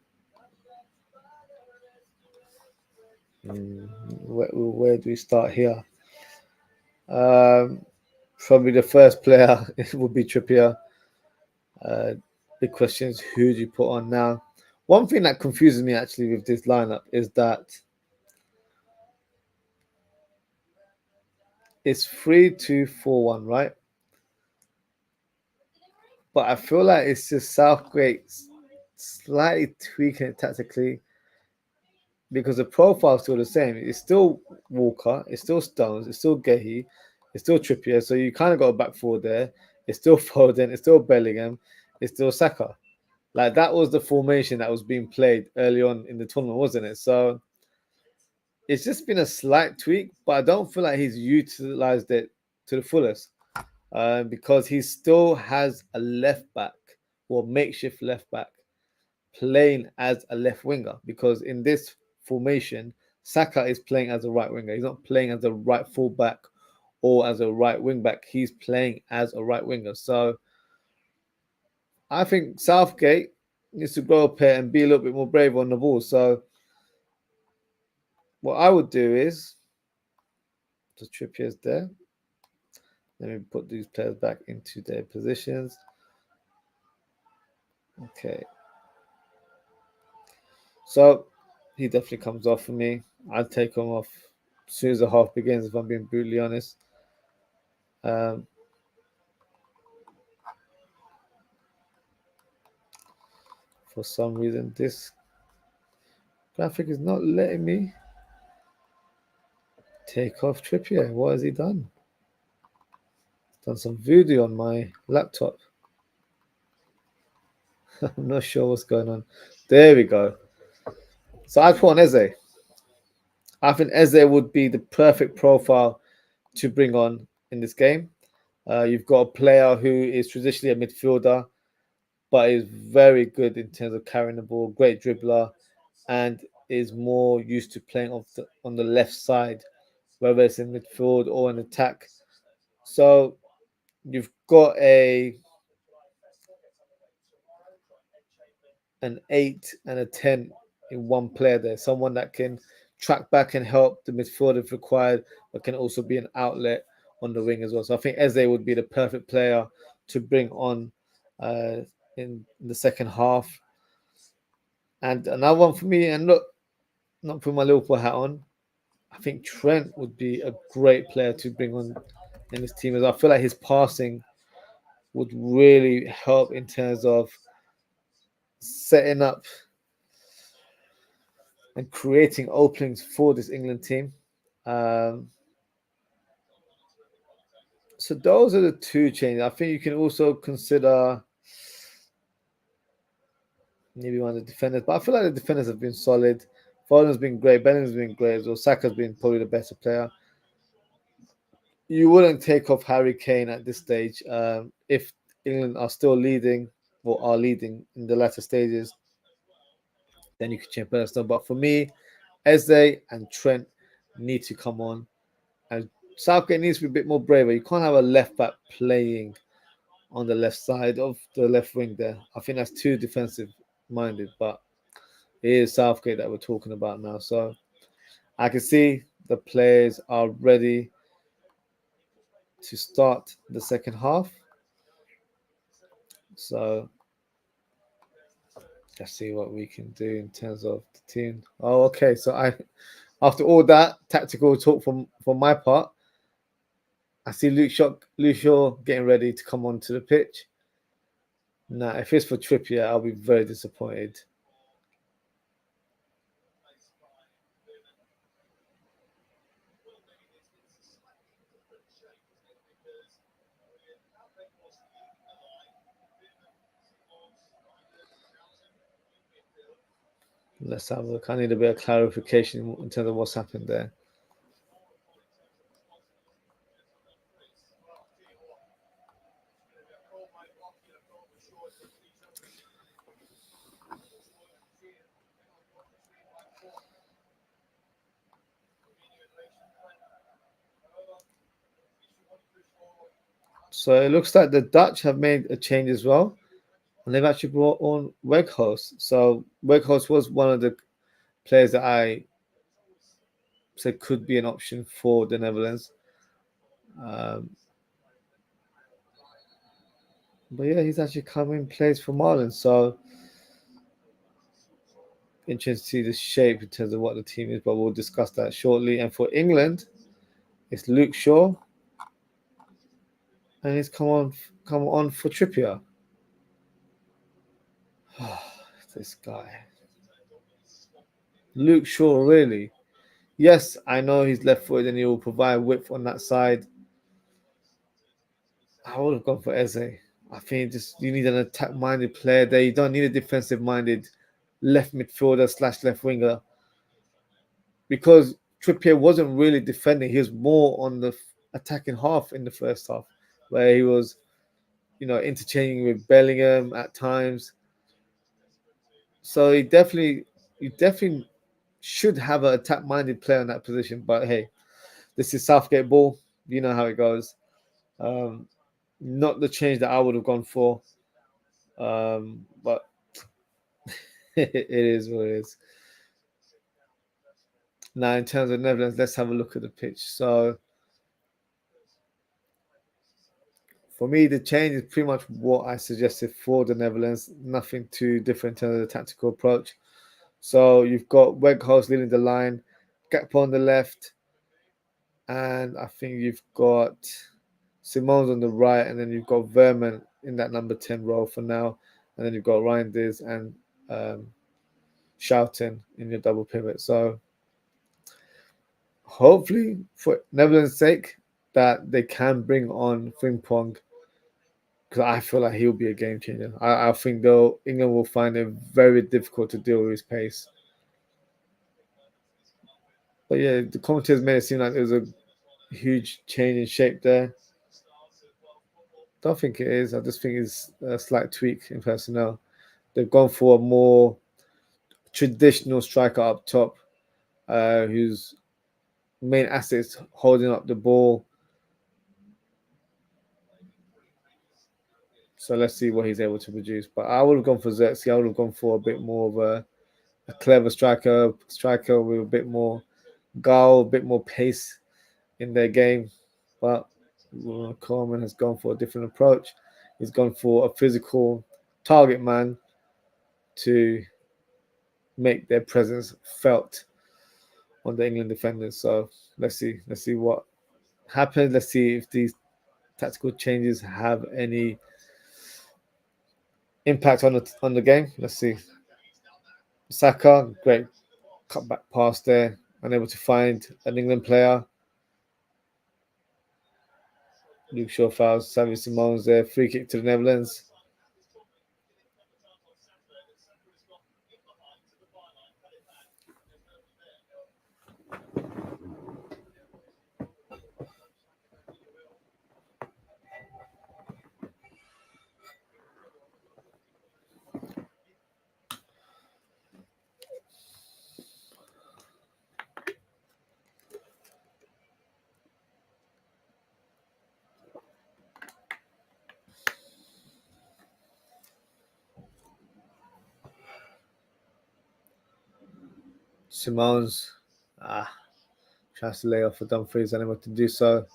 where do we start here? Probably the first player would be Trippier. Big question is who do you put on now? One thing that confuses me actually with this lineup is that It's 3-2-4-1, right? But I feel like it's just Southgate slightly tweaking it tactically because the profile's still the same. It's still Walker, it's still Stones, it's still Gehi, it's still Trippier. So you kind of got a back four there. It's still Foden, it's still Bellingham, it's still Saka. Like that was the formation that was being played early on in the tournament, wasn't it? So it's just been a slight tweak, but I don't feel like he's utilized it to the fullest because he still has a left back or makeshift left back playing as a left winger because in this formation, Saka is playing as a right winger. He's not playing as a right full back or as a right wing back. He's playing as a right winger. So I think Southgate needs to grow up here and be a little bit more brave on the ball. So what I would do is the Trippier's there. Let me put these players back into their positions. Okay. So he definitely comes off for me. I'd take him off as soon as the half begins, if I'm being brutally honest. For some reason, this graphic is not letting me take off Trippier. What has he done? He's done some voodoo on my laptop. I'm not sure what's going on. There we go. So I'd put on Eze. I think Eze would be the perfect profile to bring on in this game. You've got a player who is traditionally a midfielder, but is very good in terms of carrying the ball, great dribbler, and is more used to playing on the left side, whether it's in midfield or in attack. So you've got an 8 and a 10 in one player there, someone that can track back and help the midfield if required, but can also be an outlet on the wing as well. So I think Eze would be the perfect player to bring on in the second half. And another one for me, and look, not putting my Liverpool hat on, I think Trent would be a great player to bring on in this team as well. I feel like his passing would really help in terms of setting up and creating openings for this England team. So those are the two changes. I think you can also consider maybe one of the defenders, but I feel like the defenders have been solid. Foden's been great. Bellingham's been great as well. Saka's been probably the better player. You wouldn't take off Harry Kane at this stage if England are still leading or are leading in the latter stages. Then you could change Bernardo. But for me, Eze and Trent need to come on, and Southgate needs to be a bit more braver. You can't have a left back playing on the left side of the left wing there. I think that's too defensive minded, but it is Southgate that we're talking about now. So I can see the players are ready to start the second half. So let's see what we can do in terms of the team. Oh, okay. So after all that tactical talk from my part, I see Luke Shaw getting ready to come onto the pitch. Now, if it's for Trippier, I'll be very disappointed. Let's have a look. I need a bit of clarification in terms of what's happened there. So it looks like the Dutch have made a change as well, and they've actually brought on Weghorst. So Weghorst was one of the players that I said could be an option for the Netherlands. But yeah, he's actually coming plays for Marlon. So interesting to see the shape in terms of what the team is, but we'll discuss that shortly. And for England, it's Luke Shaw, and he's come on for Trippier. This guy, Luke Shaw, really? Yes, I know he's left-footed and he will provide width on that side. I would have gone for Eze. I think just you need an attack-minded player there. You don't need a defensive-minded left midfielder slash left winger, because Trippier wasn't really defending. He was more on the attacking half in the first half, where he was, interchanging with Bellingham at times. So you definitely should have an attack-minded player in that position. But hey, this is Southgate ball. You know how it goes. Um, Not the change that I would have gone for. But it is what it is. Now, in terms of Netherlands, let's have a look at the pitch. So, for me, the change is pretty much what I suggested for the Netherlands. Nothing too different in terms of the tactical approach. So, you've got Weghorst leading the line, Gakpo on the left, and I think you've got Simone's on the right, and then you've got Verman in that number 10 role for now. And then you've got Reinders and Schouten in your double pivot. So, hopefully, for Netherlands' sake, that they can bring on Frimpong, because I feel like he'll be a game changer. I think though England will find it very difficult to deal with his pace. But yeah, the commentators made it seem like there's a huge change in shape there. Don't think it is. I just think it's a slight tweak in personnel. They've gone for a more traditional striker up top, whose main asset is holding up the ball. So let's see what he's able to produce. But I would have gone for Xerxes. I would have gone for a bit more of a clever striker with a bit more guile, a bit more pace in their game. But Coleman has gone for a different approach. He's gone for a physical target man to make their presence felt on the England defenders. So let's see what happens. Let's see if these tactical changes have any impact on the game. Let's see. Saka, great cutback pass there, unable to find an England player. Luke Shaw fouls, Sammy Simone's there, free kick to the Netherlands. Simone's tries to lay off for Dumfries, unable to do so.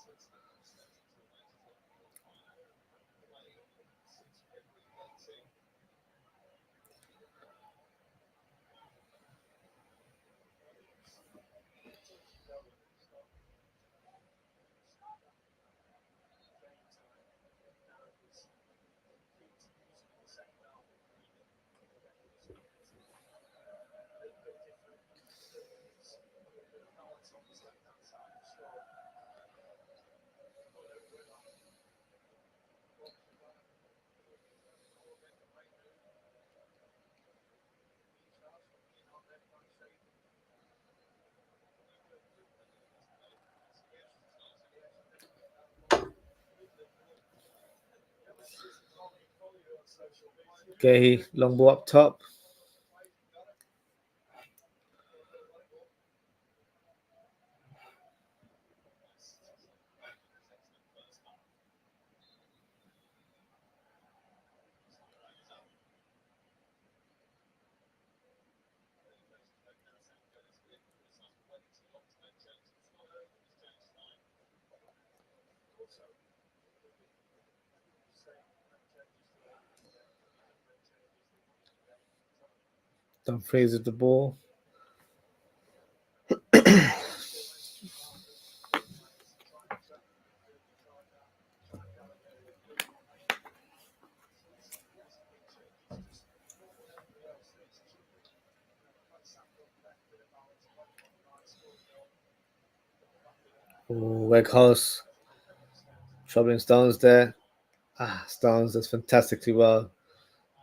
Okay, long ball up top. Dumfries with the ball. Weghorst troubling Stones there. Stones does fantastically well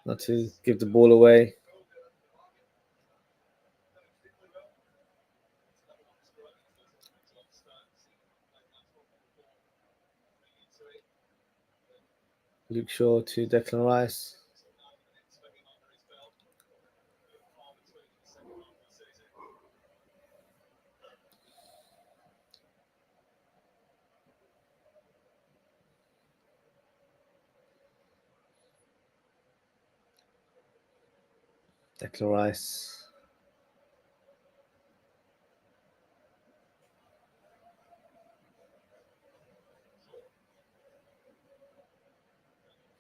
not to give the ball away. Luke Shaw to Declan Rice. Declan Rice.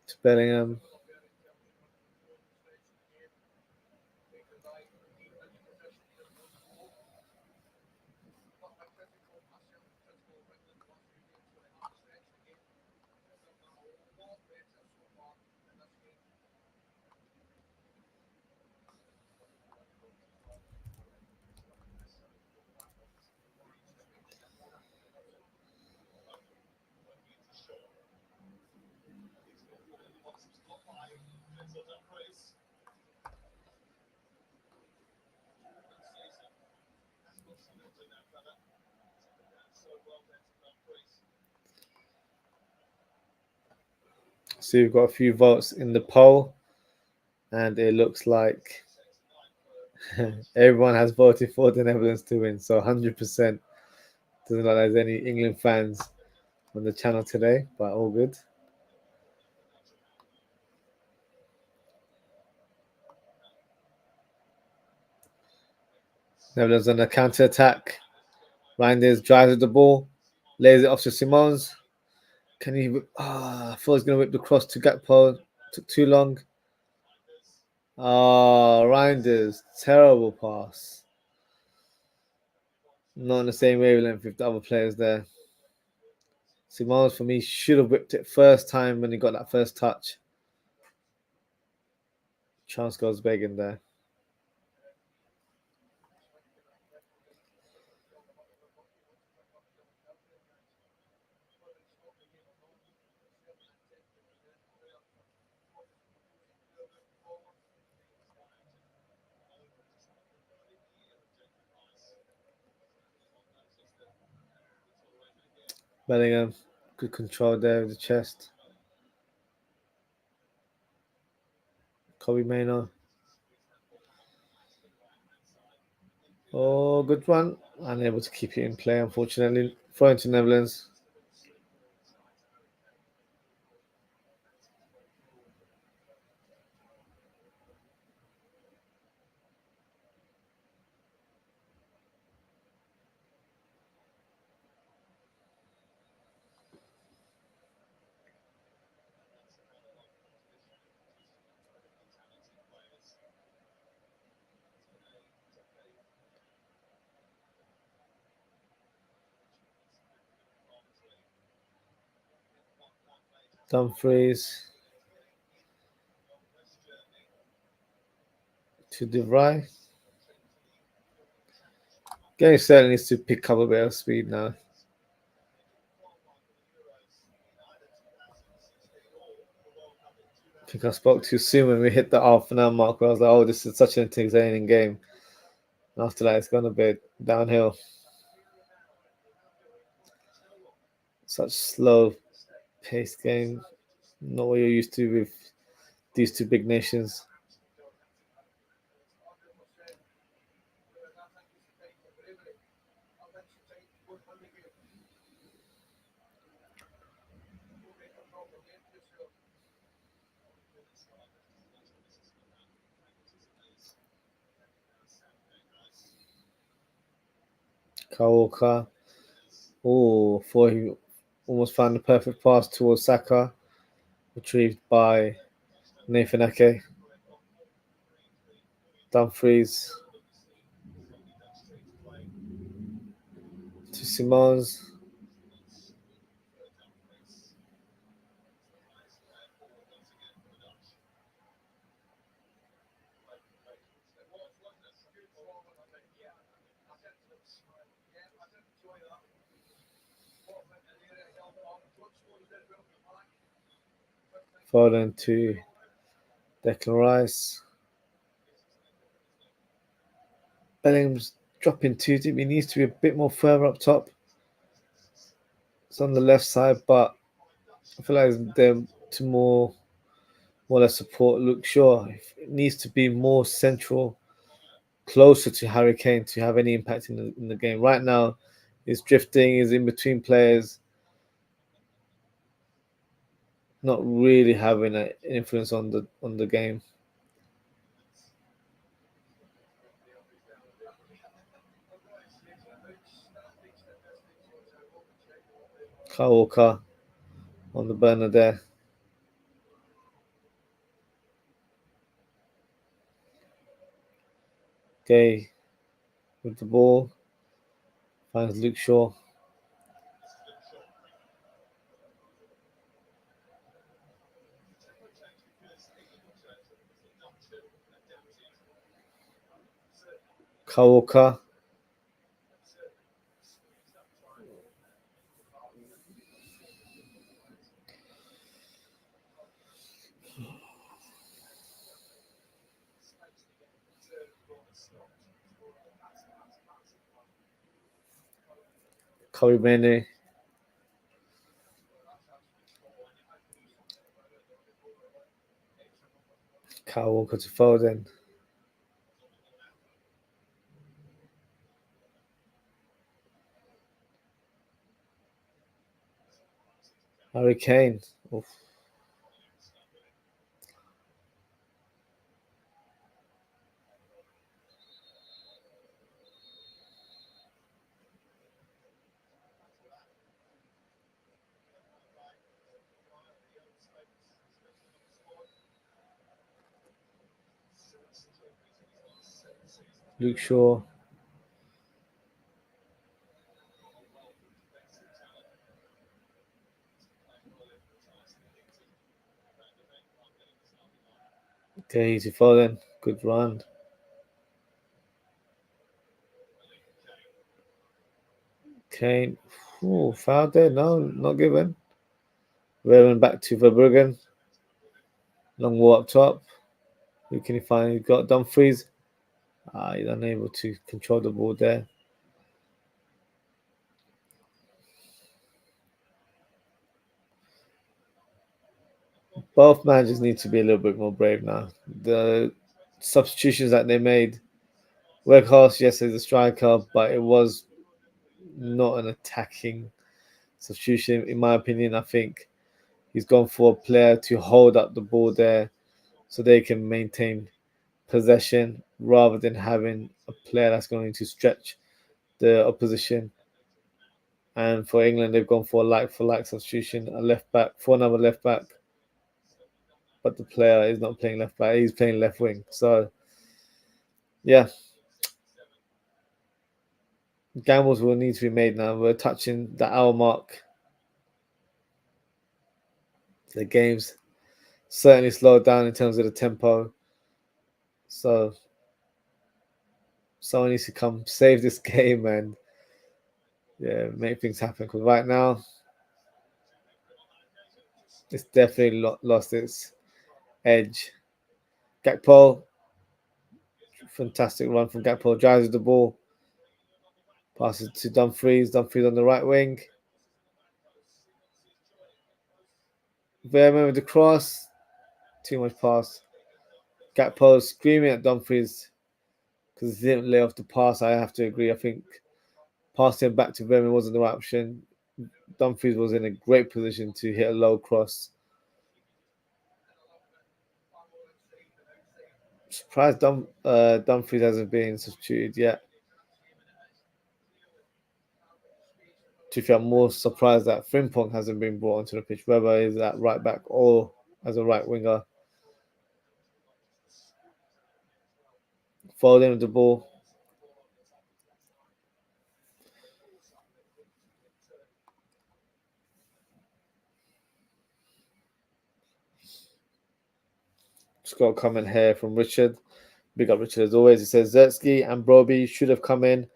To Bellingham. So we've got a few votes in the poll, and it looks like everyone has voted for the Netherlands to win. So 100%. Doesn't look like there's any England fans on the channel today, but all good. Netherlands on the counter attack. Reinders drives the ball, lays it off to Simons. Can he? I thought he was going to whip the cross to Gakpo. Took too long. Reinders, terrible pass. Not on the same wavelength with the other players there. Simons, for me, should have whipped it first time when he got that first touch. Chance goes begging there. Bellingham, good control there with the chest. Kobe Mainoo. Oh, good one. Unable to keep it in play, unfortunately. Throw into Netherlands. Dumfries to De Vrij. Game certainly needs to pick up a bit of speed now. I think I spoke too soon when we hit the half an hour mark where I was like, oh, this is such an entertaining game. And after that, it's gone a bit downhill. Such slow paced game. Not what you're used to with these two big nations. Kaoka. Oh, thought he almost found the perfect pass towards Saka. Retrieved by Nathan Ake. Dumfries to Simons. Foden to Declan Rice. Bellingham's dropping too deep. He needs to be a bit more further up top. It's on the left side, but I feel like they're to more or less support Luke Shaw. It needs to be more central, closer to Harry Kane to have any impact in the game. Right now, he's drifting, he's in between players, not really having an influence on the game. Kyle Walker on the burner there. Gay with the ball. Finds Luke Shaw. Kyle Walker. Corey Mene. Kyle Walker to Foden. Harry Kane. Oof. Luke Shaw. Okay, to Foden. Good run. Kane. Ooh, foul there. No, not given. Raven back to Verbruggen. Long wall up top. Who can he find? He's got Dumfries. He's unable to control the ball there. Both managers need to be a little bit more brave now. The substitutions that they made, Weghorst, yes, is a striker, but it was not an attacking substitution. In my opinion, I think he's gone for a player to hold up the ball there so they can maintain possession rather than having a player that's going to stretch the opposition. And for England, they've gone for like substitution, a left back for another left back. But the player is not playing left back, he's playing left wing. So, yeah, gambles will need to be made now. We're touching the hour mark. The game's certainly slowed down in terms of the tempo. So, someone needs to come save this game and make things happen. Because right now, it's definitely lost its edge. Gakpo, fantastic run from Gakpo, drives the ball, passes to Dumfries. Dumfries on the right wing. Vermeer with the cross. Too much pass. Gakpo screaming at Dumfries because he didn't lay off the pass. I have to agree. I think passing back to Vermeer wasn't the right option. Dumfries was in a great position to hit a low cross. Surprised Dumfries hasn't been substituted yet. I'm more surprised that Frimpong hasn't been brought onto the pitch, whether he's at right back or as a right winger. Foden with the ball. Just got a comment here from Richard. Big up Richard as always. He says Zertsky and Broby should have come in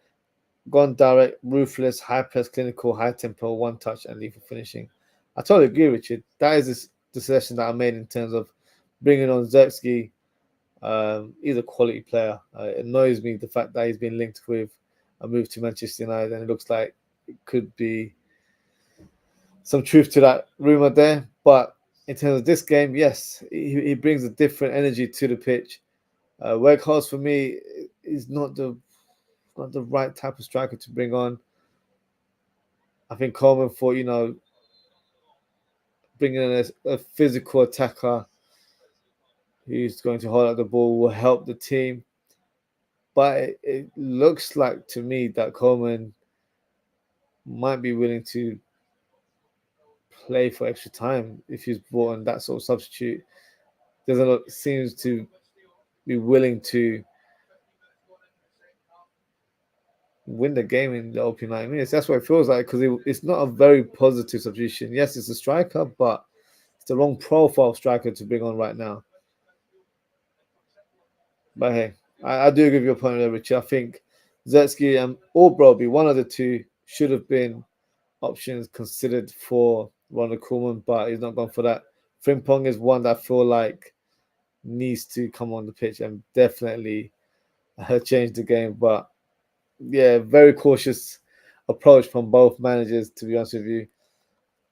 gone direct, ruthless, high press, clinical, high tempo, one touch, and lethal finishing. I totally agree, Richard. That is the selection that I made in terms of bringing on OZWRLD. He's a quality player. It annoys me the fact that he's been linked with a move to Manchester United, and it looks like it could be some truth to that rumor there. But in terms of this game, yes, he brings a different energy to the pitch. Weghorst for me is not the right type of striker to bring on. I think Coleman thought, bringing in a physical attacker who's going to hold up the ball will help the team. But it looks like to me that Coleman might be willing to play for extra time if he's brought in that sort of substitute. Seems to be willing to win the game in the opening 9 minutes. That's what it feels like, because it's not a very positive substitution. Yes, it's a striker, but it's the wrong profile striker to bring on right now. But hey, I do agree with your point there, Richie. I think OZWRLD and OZWRLD, one of the two, should have been options considered for Ronald Koeman, but he's not gone for that. Frimpong is one that I feel like needs to come on the pitch and definitely change the game. But yeah, very cautious approach from both managers, to be honest with you.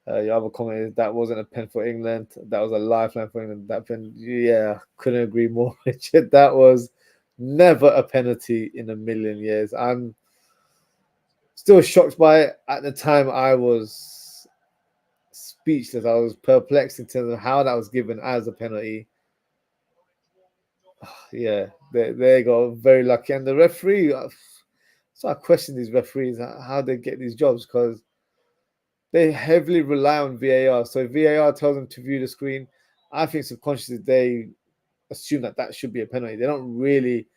Your other comment is that wasn't a pen for England. That was a lifeline for England. That pen, yeah, couldn't agree more, Richard. That was never a penalty in a million years. I'm still shocked by it. At the time, I was speechless. I was perplexed in terms of how that was given as a penalty. Yeah, they got very lucky. And the referee, so I question these referees, how they get these jobs, because they heavily rely on VAR. So if VAR tells them to view the screen, I think subconsciously they assume that should be a penalty. They don't really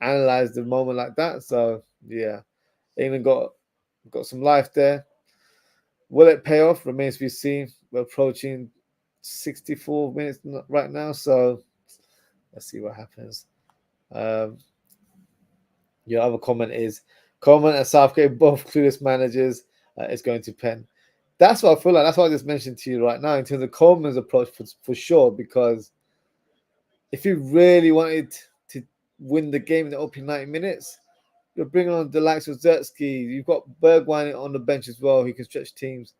analyze the moment like that. So yeah, England got some life there. Will it pay off? Remains to be seen. We're approaching 64 minutes right now, so let's see what happens. Your other comment is Coleman and Southgate, both clueless managers, is going to pen. That's what I feel like. That's what I just mentioned to you right now in terms of Coleman's approach for sure, because if you really wanted to win the game in the opening 90 minutes, you're bringing on the likes of OZWRLD. You've got Bergwijn on the bench as well, who can stretch teams.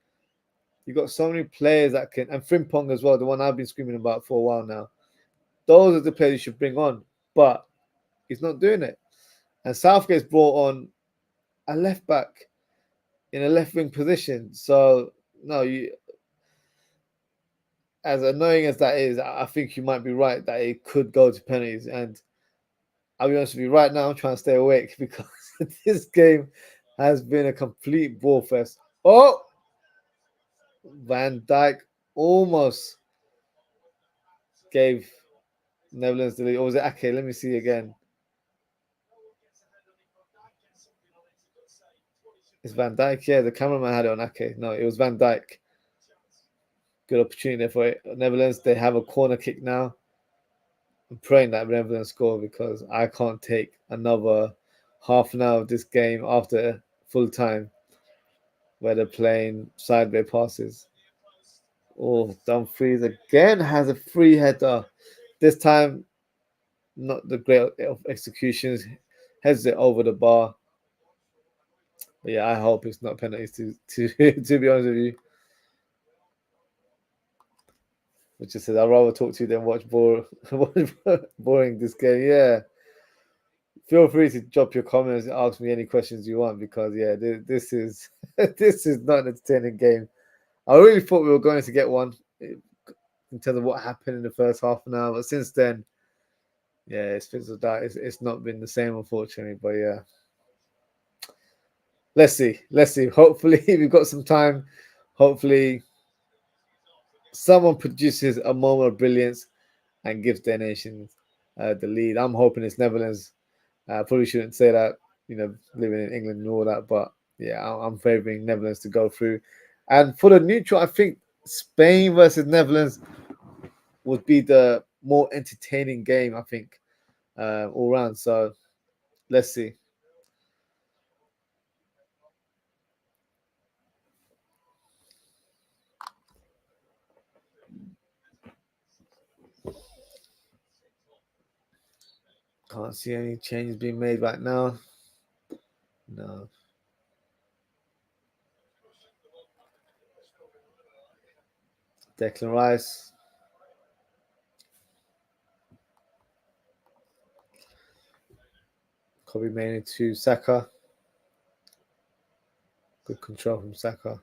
You've got so many players that can, and Frimpong as well, the one I've been screaming about for a while now. Those are the players you should bring on, but he's not doing it. And Southgate's brought on a left back in a left wing position. So no, as annoying as that is, I think you might be right that it could go to penalties. And I'll be honest with you, right now I'm trying to stay awake because this game has been a complete ball fest. Oh, Van Dijk almost gave Netherlands the lead. Or was it Ake? Let me see again. It's Van Dijk. Yeah, the cameraman had it on Ake. No, it was Van Dijk. Good opportunity for it. Netherlands, they have a corner kick now. I'm praying that Netherlands score, because I can't take another half an hour of this game after full time where they're playing sideways passes. Oh, Dumfries again has a free header. This time, not the great of executions. Heads it over the bar. But yeah, I hope it's not penalties to to be honest with you. Which just says I'd rather talk to you than watch boring this game. Yeah. Feel free to drop your comments and ask me any questions you want, because yeah, this is this is not an entertaining game. I really thought we were going to get one in terms of what happened in the first half an hour, but since then, yeah, it's fizzled out. It's not been the same, unfortunately. But yeah, let's see. Hopefully, we've got some time. Hopefully, someone produces a moment of brilliance and gives their nation the lead. I'm hoping it's Netherlands. I probably shouldn't say that, living in England and all that, but yeah, I'm favouring Netherlands to go through. And for the neutral, I think Spain versus Netherlands would be the more entertaining game, I think, all round. So let's see. Can't see any changes being made right now. No. Declan Rice. Kobe Mainoo to Saka. Good control from Saka.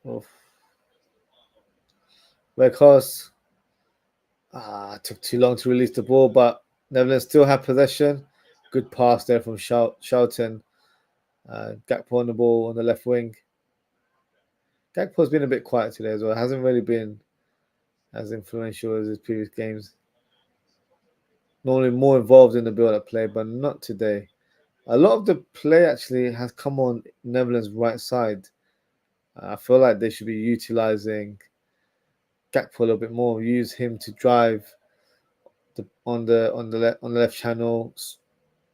Oof. Weghorst. Took too long to release the ball, but Netherlands still have possession. Good pass there from Charlton. Gakpo on the ball on the left wing. Gakpo's been a bit quiet today as well. Hasn't really been as influential as his previous games. Normally more involved in the build-up play, but not today. A lot of the play actually has come on Netherlands' right side. I feel like they should be utilizing Gakpo a little bit more. Use him to drive on the left channel.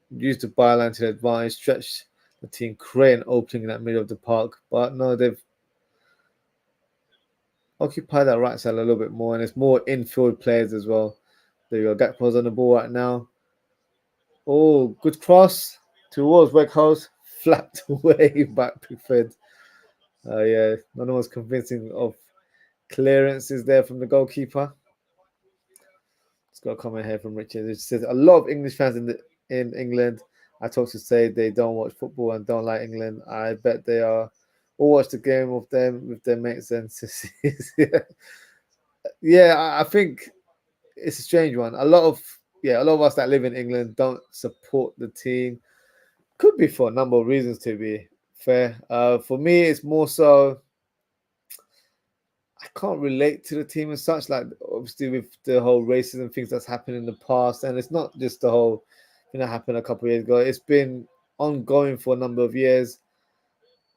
Use the byline to the advantage. Stretch the team, create an opening in that middle of the park. But no, they've occupied that right side a little bit more, and it's more infield players as well. There you go. Gakpo's on the ball right now. Oh, good cross towards Weghorst. Flapped away by Pickford. Yeah, none was convincing of clearances there from the goalkeeper. It's got a comment here from Richard. It says a lot of English fans in England I talk to say they don't watch football and don't like England. I bet they are all watch the game of them with their mates and sissies. Yeah, I think it's a strange one. A lot of us that live in England don't support the team. Could be for a number of reasons, to be fair. For me, it's more so I can't relate to the team as such. Like obviously with the whole racism things that's happened in the past, and it's not just the whole thing that happened a couple of years ago. It's been ongoing for a number of years,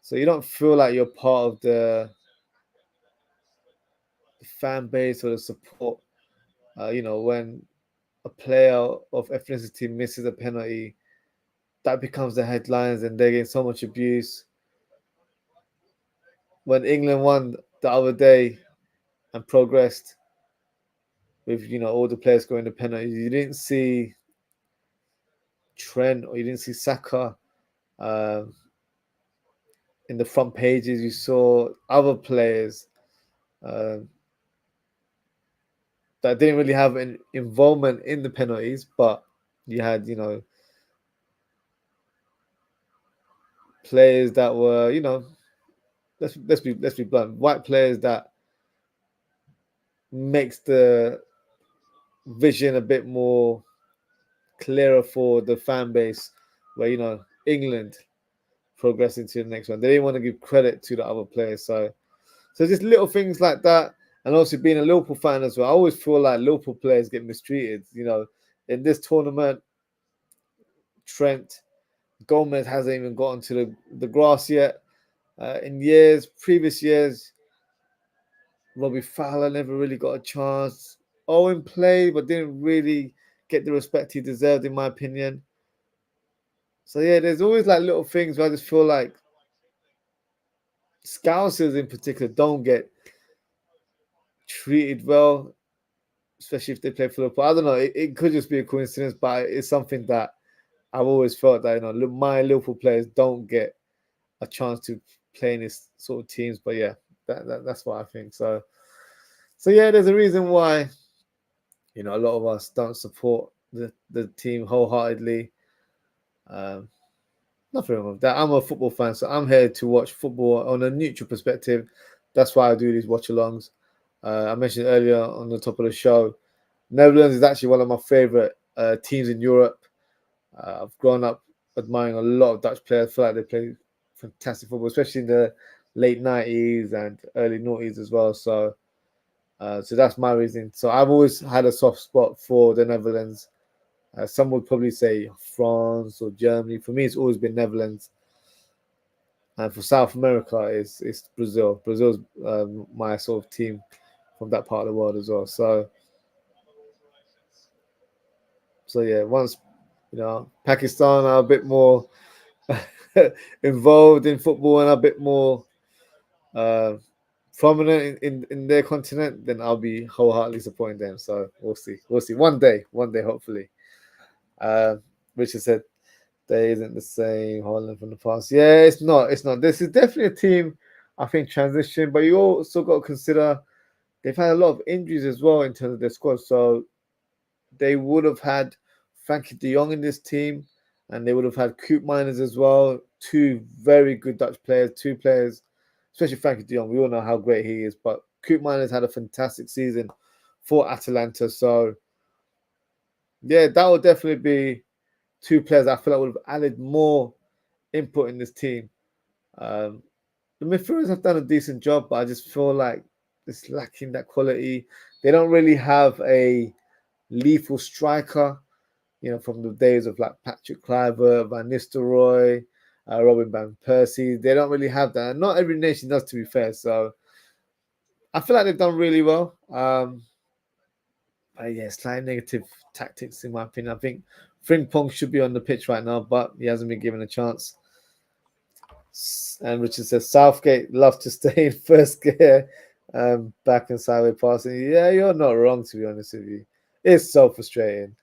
so you don't feel like you're part of the fan base or the support. When a player of ethnicity misses a penalty, that becomes the headlines, and they're getting so much abuse. When England won the other day and progressed with all the players going to penalties, you didn't see Trent or you didn't see Saka in the front pages. You saw other players that didn't really have an involvement in the penalties, but you had players that were let's be blunt, white players that makes the vision a bit more clearer for the fan base, where England progressing to the next one. They didn't want to give credit to the other players, so just little things like that. And also being a Liverpool fan as well, I always feel like Liverpool players get mistreated. In this tournament, Trent, Gomez hasn't even gotten to the grass yet. In previous years, Robbie Fowler never really got a chance. Owen played, but didn't really get the respect he deserved, in my opinion. So yeah, there's always like little things where I just feel like Scousers in particular don't get treated well, especially if they play for Liverpool. I don't know. It could just be a coincidence, but it's something that I've always felt that my Liverpool players don't get a chance to play in this sort of teams. But yeah, that's what I think. So yeah, there's a reason why a lot of us don't support the team wholeheartedly. Nothing wrong with that. I'm a football fan, so I'm here to watch football on a neutral perspective. That's why I do these watch-alongs. I mentioned earlier on the top of the show, Netherlands is actually one of my favorite teams in Europe. I've grown up admiring a lot of Dutch players. I feel like they play fantastic football, especially in the late 90s and early noughties as well. So that's my reason. So I've always had a soft spot for the Netherlands. Some would probably say France or Germany. For me, it's always been Netherlands. And for South America, it's Brazil. Brazil's my sort of team from that part of the world as well. So yeah, once Pakistan are a bit more involved in football and a bit more prominent in their continent, then I'll be wholeheartedly supporting them. So we'll see. We'll see. One day, hopefully. Richard said they isn't the same Holland from the past. Yeah, it's not. It's not. This is definitely a team, I think, transition. But you also got to consider they've had a lot of injuries as well in terms of their squad. So they would have had Frankie de Jong in this team, and they would have had Coop Miners as well. Two very good Dutch players, two players, especially Frankie de Jong. We all know how great he is, but Coop Miners had a fantastic season for Atalanta. So, yeah, that would definitely be two players I feel like would have added more input in this team. The midfielders have done a decent job, but I just feel like it's lacking that quality. They don't really have a lethal striker, from the days of like Patrick Kluivert, Van Nistelrooy, Robin van Persie. They don't really have that. And not every nation does, to be fair. So I feel like they've done really well. But yeah, slightly negative tactics in my opinion. I think Frimpong should be on the pitch right now, but he hasn't been given a chance. And Richard says Southgate loves to stay in first gear, back and sideways passing. Yeah, you're not wrong, to be honest with you. It's so frustrating.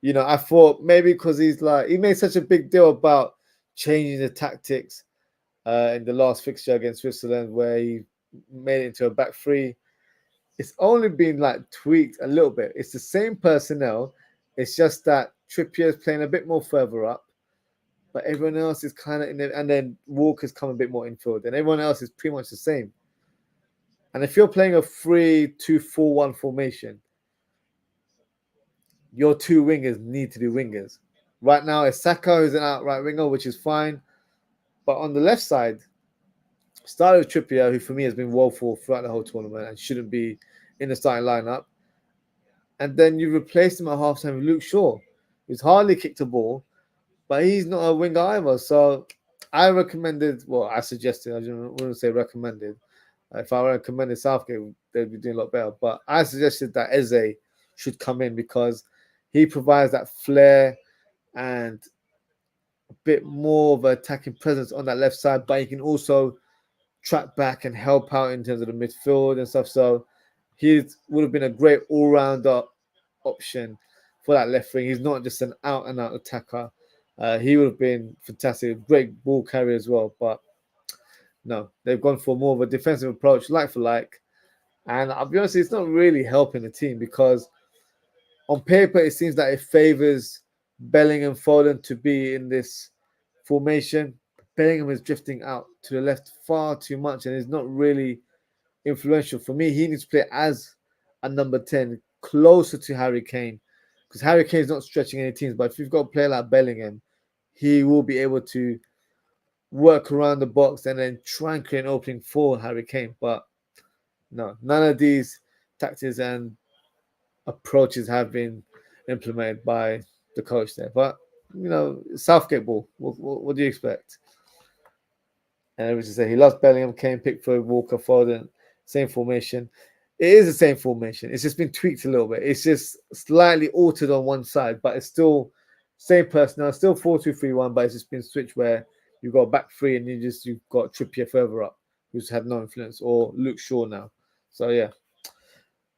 I thought maybe because he made such a big deal about changing the tactics in the last fixture against Switzerland, where he made it into a back three. It's only been tweaked a little bit. It's the same personnel. It's just that Trippier is playing a bit more further up, but everyone else is kind of in there, and then Walker's come a bit more infield, and everyone else is pretty much the same. And if you're playing a 3-2-4-1 formation, your two wingers need to be wingers. Right now, it's Saka who's an outright winger, which is fine. But on the left side, started with Trippier, who for me has been woeful throughout the whole tournament and shouldn't be in the starting lineup. And then you replaced him at halftime with Luke Shaw, who's hardly kicked a ball, but he's not a winger either. So I suggested, I wouldn't say recommended. If I recommended Southgate, they'd be doing a lot better. But I suggested that Eze should come in because he provides that flair and a bit more of an attacking presence on that left side, but he can also track back and help out in terms of the midfield and stuff. So he would have been a great all-rounder option for that left wing. He's not just an out-and-out attacker. He would have been fantastic, great ball carrier as well. But no, they've gone for more of a defensive approach, like for like. And I'll be honest, it's not really helping the team because on paper, it seems that it favors Bellingham Foden to be in this formation. Bellingham is drifting out to the left far too much and is not really influential. For me, he needs to play as a number 10, closer to Harry Kane, because Harry Kane is not stretching any teams. But if you've got a player like Bellingham, he will be able to work around the box and then try and create an opening for Harry Kane. But no, none of these tactics and approaches have been implemented by the coach there. But, Southgate ball, what do you expect? And everyone say he loves Bellingham, Kane, Pickford, Walker, Foden, same formation. It is the same formation. It's just been tweaked a little bit. It's just slightly altered on one side, but it's still same personnel, still 4-2-3-1, but it's just been switched where you've got back three and you've got Trippier further up, who's had no influence, or Luke Shaw now. So yeah,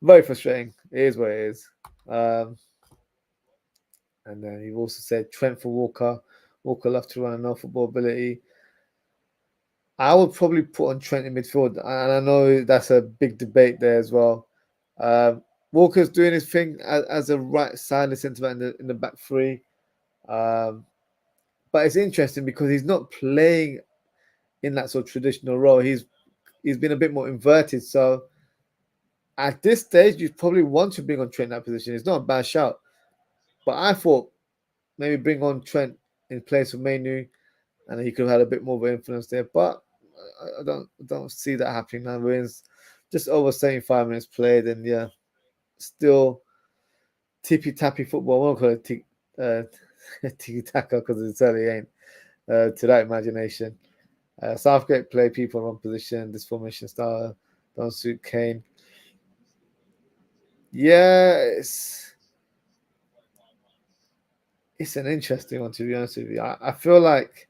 very frustrating. It is what it is. And then you've also said Trent for Walker. Walker loves to run and no football ability. I would probably put on Trent in midfield, and I know that's a big debate there as well. Walker's doing his thing as a right-sided centre-back in the back three. But it's interesting because he's not playing in that sort of traditional role. He's been a bit more inverted. So at this stage, you probably want to bring on Trent in that position. It's not a bad shout. But I thought maybe bring on Trent in place of Mainu, and he could have had a bit more of an influence there. But I don't see that happening now. We're just over 75 minutes played, and yeah, still tippy-tappy football. I won't call it tiki-taka because it certainly ain't to that imagination. Southgate play people in one position. This formation style don't suit Kane. Yeah, it's an interesting one, to be honest with you. I feel like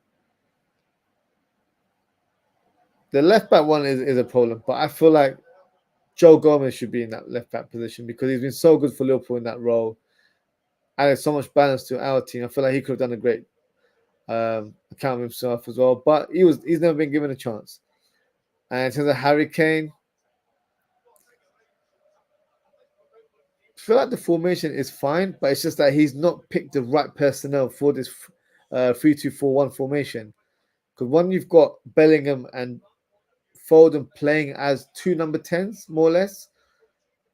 the left back one is a problem, but I feel like Joe Gomez should be in that left back position because he's been so good for Liverpool in that role. Added so much balance to our team. I feel like he could have done a great account of himself as well, but he's never been given a chance. And in terms of Harry Kane, I feel like the formation is fine, but it's just that he's not picked the right personnel for this 3-2-4-1 formation. Because when you've got Bellingham and Foden playing as two number 10s, more or less,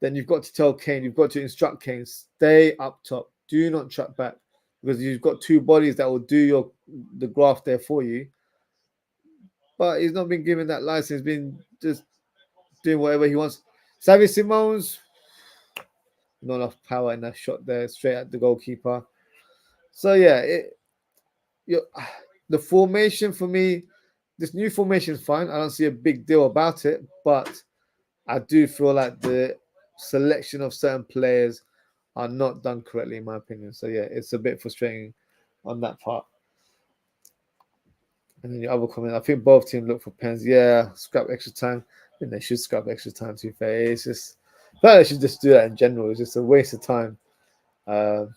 then you've got to tell Kane, you've got to instruct Kane, stay up top, do not track back, because you've got two bodies that will do the graft there for you. But he's not been given that license. He's been just doing whatever he wants. Xavi Simons, not enough power in that shot there, straight at the goalkeeper. So yeah, the formation for me, this new formation is fine. I don't see a big deal about it, but I do feel like the selection of certain players are not done correctly, in my opinion. So yeah, it's a bit frustrating on that part. And then your other comment, I think both teams look for pens. Yeah, scrap extra time. I think they should scrap extra time, to be fair. It's just, I feel like they should just do that in general. It's just a waste of time. But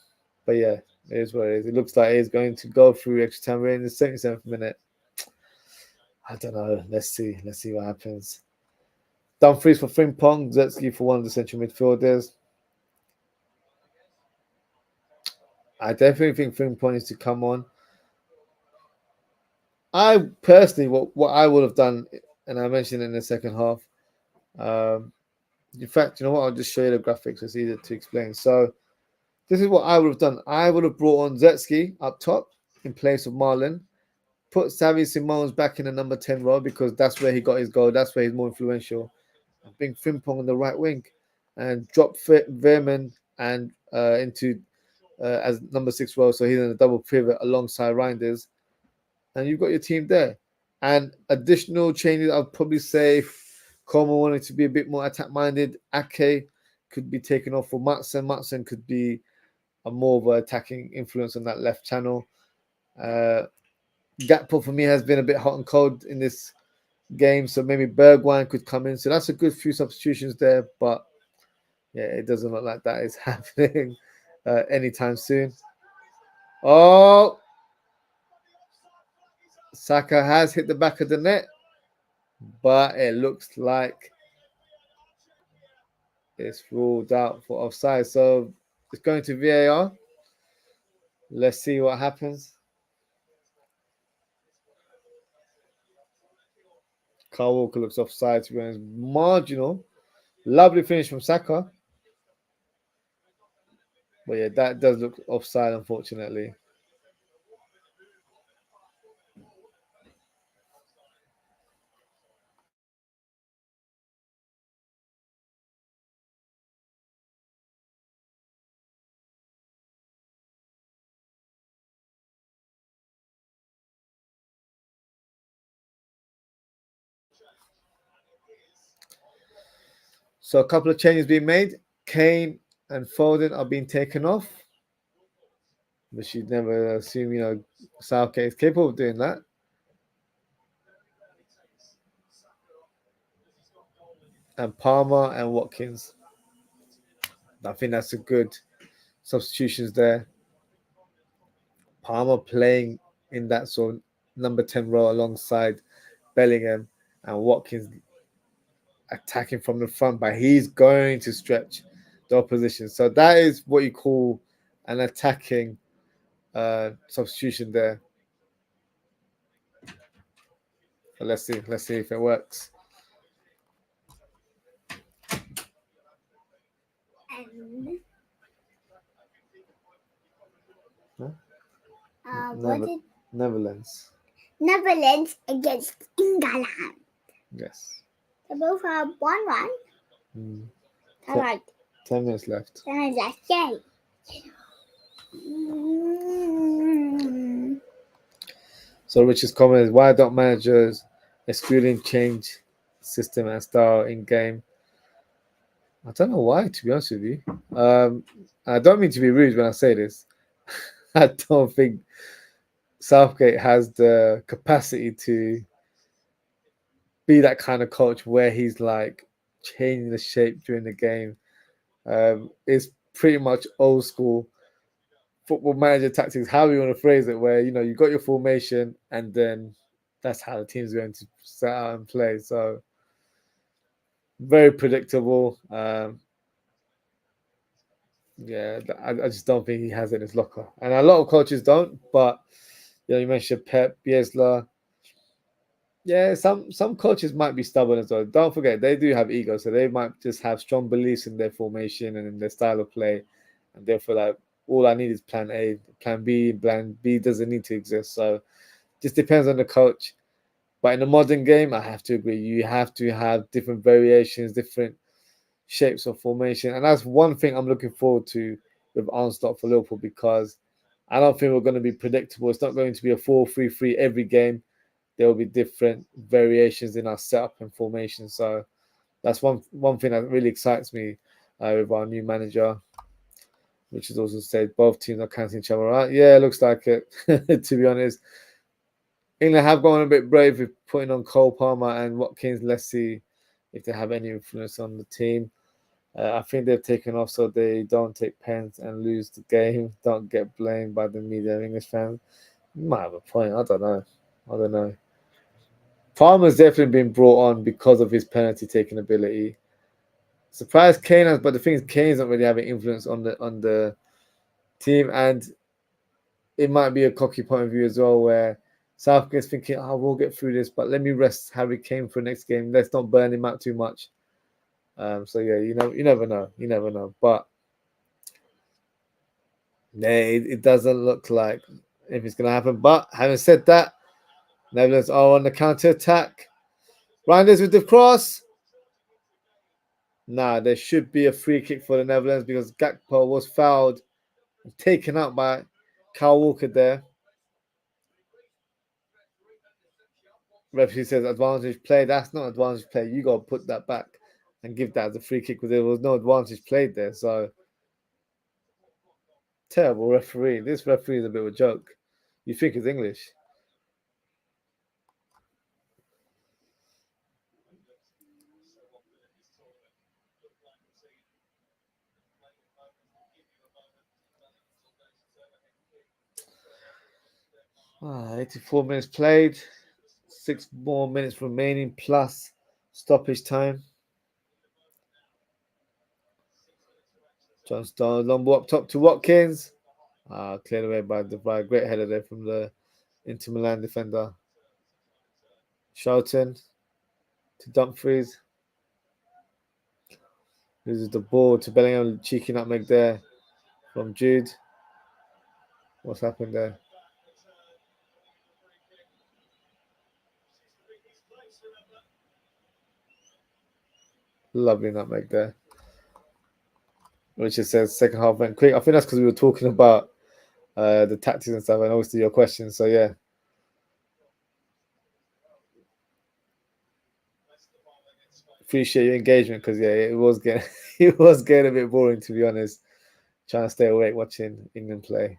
yeah, it is what it is. It looks like it's going to go through extra time. We're in the 77th minute. I don't know. Let's see. Let's see what happens. Dumfries for Frimpong. OZZIE'S for one of the central midfielders. I definitely think Frimpong needs to come on. I personally, what I would have done, and I mentioned in the second half. In fact, you know what? I'll just show you the graphics. It's easier to explain. So this is what I would have done. I would have brought on OZZIE'S up top in place of Marlon. Put Xavi Simons back in the number 10 role because that's where he got his goal. That's where he's more influential. Bring Frimpong on the right wing and drop Verman and into as number 6 role. So he's in a double pivot alongside Reinders. And you've got your team there. And additional changes, I'll probably say Coleman wanted to be a bit more attack-minded. Ake could be taken off for Matson. Matson could be a more of an attacking influence on that left channel. Gakpo for me has been a bit hot and cold in this game, so maybe Bergwijn could come in. So that's a good few substitutions there, but yeah, it doesn't look like that is happening anytime soon. Oh, Saka has hit the back of the net, but it looks like it's ruled out for offside. So it's going to VAR. Let's see what happens. Kyle Walker looks offside, to be honest. Marginal. Lovely finish from Saka. But yeah, that does look offside, unfortunately. So a couple of changes being made. Kane and Foden are being taken off. But you'd never assume, Southgate is capable of doing that. And Palmer and Watkins. I think that's a good substitutions there. Palmer playing in that sort of number 10 role alongside Bellingham and Watkins attacking from the front, but he's going to stretch the opposition. So that is what you call an attacking substitution there. So let's see if it works. Netherlands. Netherlands against England. Yes. They both have 1-1. All right. 10 minutes left. 10 minutes left. Yay. So Richard's comment is, why don't managers excluding change system and style in game? I don't know why, to be honest with you. I don't mean to be rude when I say this. I don't think Southgate has the capacity to be that kind of coach where he's like changing the shape during the game. It's pretty much old school football manager tactics, how you want to phrase it, where you got your formation and then that's how the team's going to set out and play. So very predictable. Yeah, I just don't think he has it in his locker, and a lot of coaches don't. But you mentioned Pep, Bielsa. Yeah, some coaches might be stubborn as well. Don't forget, they do have ego, so they might just have strong beliefs in their formation and in their style of play, and therefore, like, all I need is plan A, plan B, plan B doesn't need to exist. So, just depends on the coach. But in the modern game, I have to agree, you have to have different variations, different shapes of formation, and that's one thing I'm looking forward to with Armstrong for Liverpool, because I don't think we're going to be predictable. It's not going to be a 4-3-3 every game. There will be different variations in our setup and formation. So that's one thing that really excites me with our new manager, which is also said both teams are cancelling each other out. Yeah, it looks like it, to be honest. England have gone a bit brave with putting on Cole Palmer and Watkins. Let's see if they have any influence on the team. I think they've taken off so they don't take pens and lose the game. Don't get blamed by the media and English fans. You might have a point. I don't know. Palmer's definitely been brought on because of his penalty taking ability. Surprised Kane has, but the thing is, Kane's not really having influence on the team, and it might be a cocky point of view as well, where Southgate's thinking, "Oh, we'll get through this, but let me rest Harry Kane for next game. Let's not burn him out too much." So yeah, you never know, but it doesn't look like if it's gonna happen. But having said that, Netherlands are on the counter attack. Reinders with the cross. Nah, there should be a free kick for the Netherlands because Gakpo was fouled and taken out by Kyle Walker there. Referee says advantage play. That's not advantage play. You got to put that back and give that as a free kick because there was no advantage played there. So, terrible referee. This referee is a bit of a joke. You think it's English. Ah, 84 minutes played. 6 more minutes remaining plus stoppage time. John Stones, long ball up top to Watkins. Cleared away by a great header there from the Inter Milan defender. Charlton to Dumfries. Loses the ball to Bellingham. Cheeky nutmeg there from Jude. What's happened there? Lovely nutmeg there. Which it says second half went quick. I think that's because we were talking about the tactics and stuff, and obviously your questions. So yeah. Appreciate your engagement because yeah, it was getting a bit boring, to be honest. Trying to stay awake watching England play.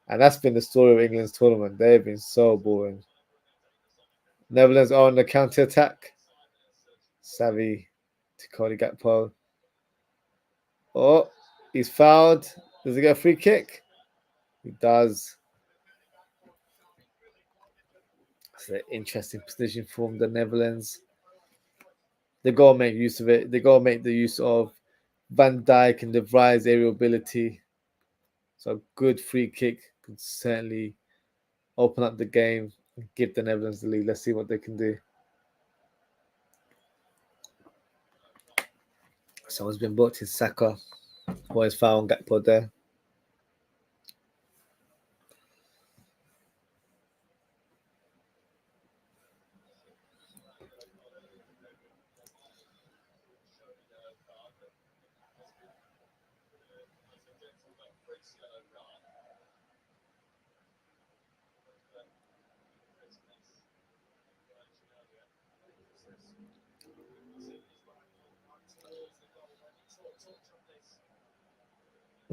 And that's been the story of England's tournament. They've been so boring. Netherlands are on the counter attack. Savvy to Cody Gakpo. Oh, he's fouled. Does he get a free kick? He does. It's an interesting position from the Netherlands. They got to make use of it. They got to make the use of Van Dijk and De Vrij's aerial ability. So a good free kick could certainly open up the game and give the Netherlands the lead. Let's see what they can do. Someone's been booked in Saka. Boys foul on Gakpo there.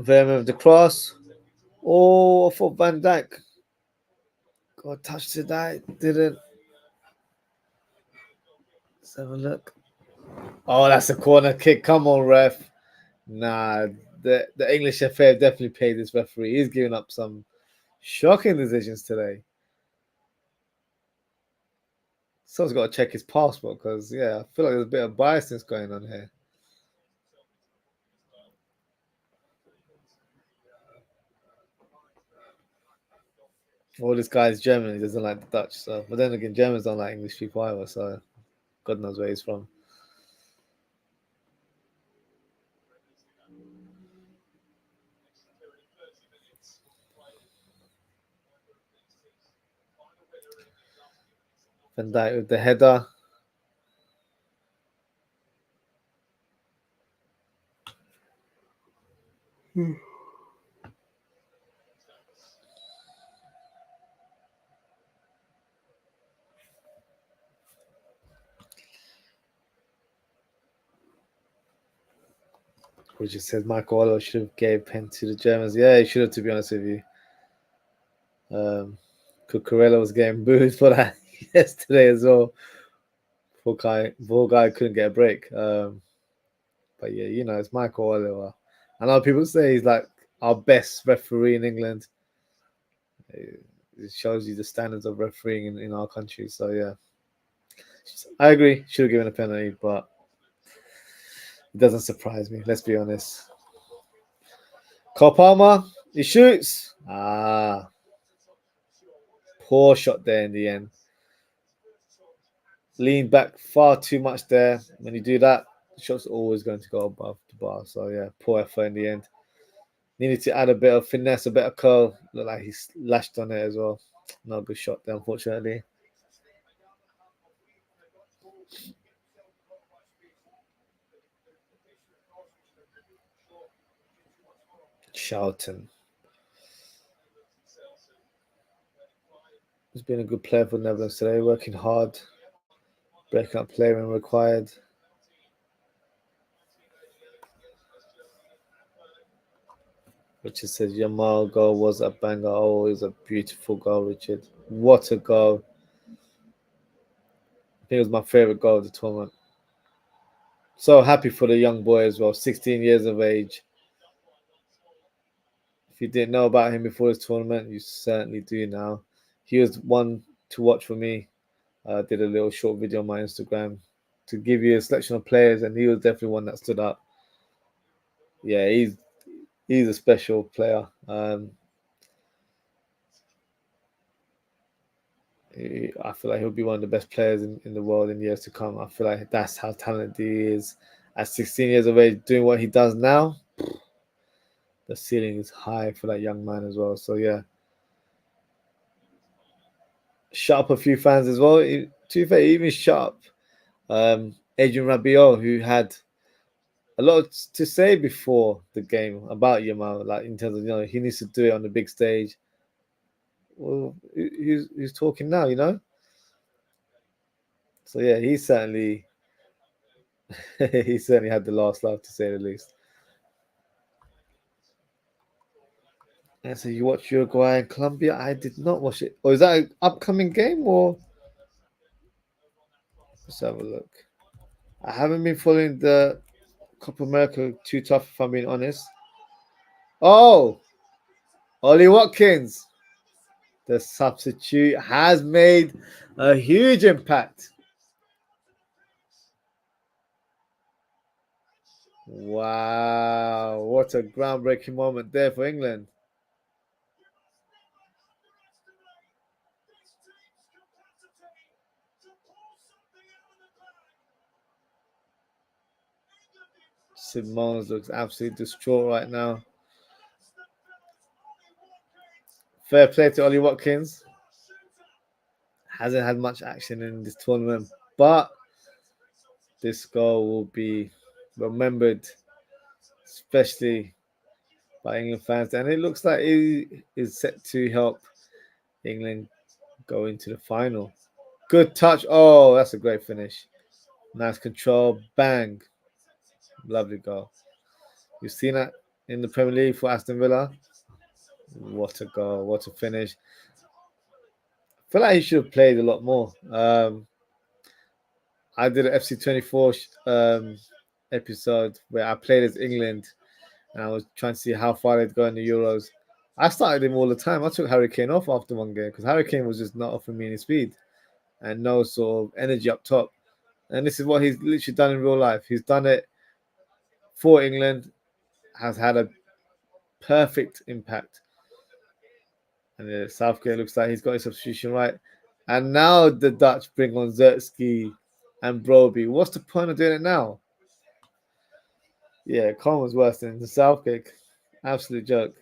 Vermeer with the cross. Oh, for Van Dijk. Got touched to that. Didn't. Let's have a look. Oh, that's a corner kick. Come on, ref. Nah, the English FA have definitely paid this referee. He's giving up some shocking decisions today. Someone's got to check his passport because, yeah, I feel like there's a bit of biasness going on here. Well, this guy's German. He doesn't like the Dutch. So, but then again, Germans don't like English people either. So, God knows where he's from. Van Dijk with the header. Which just says Michael Oliver should have gave pen to the Germans. Yeah, he should have, to be honest with you. Cucurella was getting booed for that yesterday as well. Poor guy couldn't get a break. But yeah, you know, it's Michael Oliver. I know people say he's like our best referee in England. It shows you the standards of refereeing in our country. So yeah, I agree. Should have given a penalty, but it doesn't surprise me. Let's be honest. Cole Palmer, he shoots. Poor shot there in the end. Leaned back far too much there. When you do that, the shot's always going to go above the bar. So yeah, poor effort in the end. Needed to add a bit of finesse, a bit of curl. Looked like he lashed on it as well. Not a good shot there, unfortunately. Charlton. He's been a good player for Netherlands today, working hard, breaking up play when required. Richard says Yamal goal was a banger. Oh, it was a beautiful goal, Richard. What a goal. I think it was my favourite goal of the tournament. So happy for the young boy as well, 16 years of age. If you didn't know about him before this tournament, you certainly do now. He was one to watch for me. I did a little short video on my Instagram to give you a selection of players, and he was definitely one that stood up. Yeah, he's a special player. I feel like he'll be one of the best players in the world in years to come. I feel like that's how talented he is. At 16 years of age, doing what he does now, the ceiling is high for that young man as well. So yeah, shut up a few fans as well. To be fair, even shut up Adrian Rabiot, who had a lot to say before the game about Yamal, like in terms of he needs to do it on the big stage. Well, who's talking now? So yeah, he certainly he certainly had the last laugh, to say the least. And so you watch Uruguay and Colombia? I did not watch it. Or is that an upcoming game or? Let's have a look. I haven't been following the Copa America too tough, if I'm being honest. Oh, Ollie Watkins, the substitute, has made a huge impact. Wow, what a groundbreaking moment there for England. Simons looks absolutely distraught right now. Fair play to Ollie Watkins. Hasn't had much action in this tournament, but this goal will be remembered, especially by England fans. And it looks like it is set to help England go into the final. Good touch. Oh, that's a great finish. Nice control. Bang. Lovely goal. You've seen that in the Premier League for Aston Villa. What a goal. What a finish. I feel like he should have played a lot more. I did an FC24 episode where I played as England, and I was trying to see how far they'd go in the Euros. I started him all the time. I took Harry Kane off after one game because Harry Kane was just not offering me any speed and no sort of energy up top. And this is what he's literally done in real life. He's done it for England, has had a perfect impact. And Southgate looks like he's got his substitution right. And now the Dutch bring on OZZWRLD and Broby. What's the point of doing it now? Yeah, Con was worse than the Southgate. Absolute joke.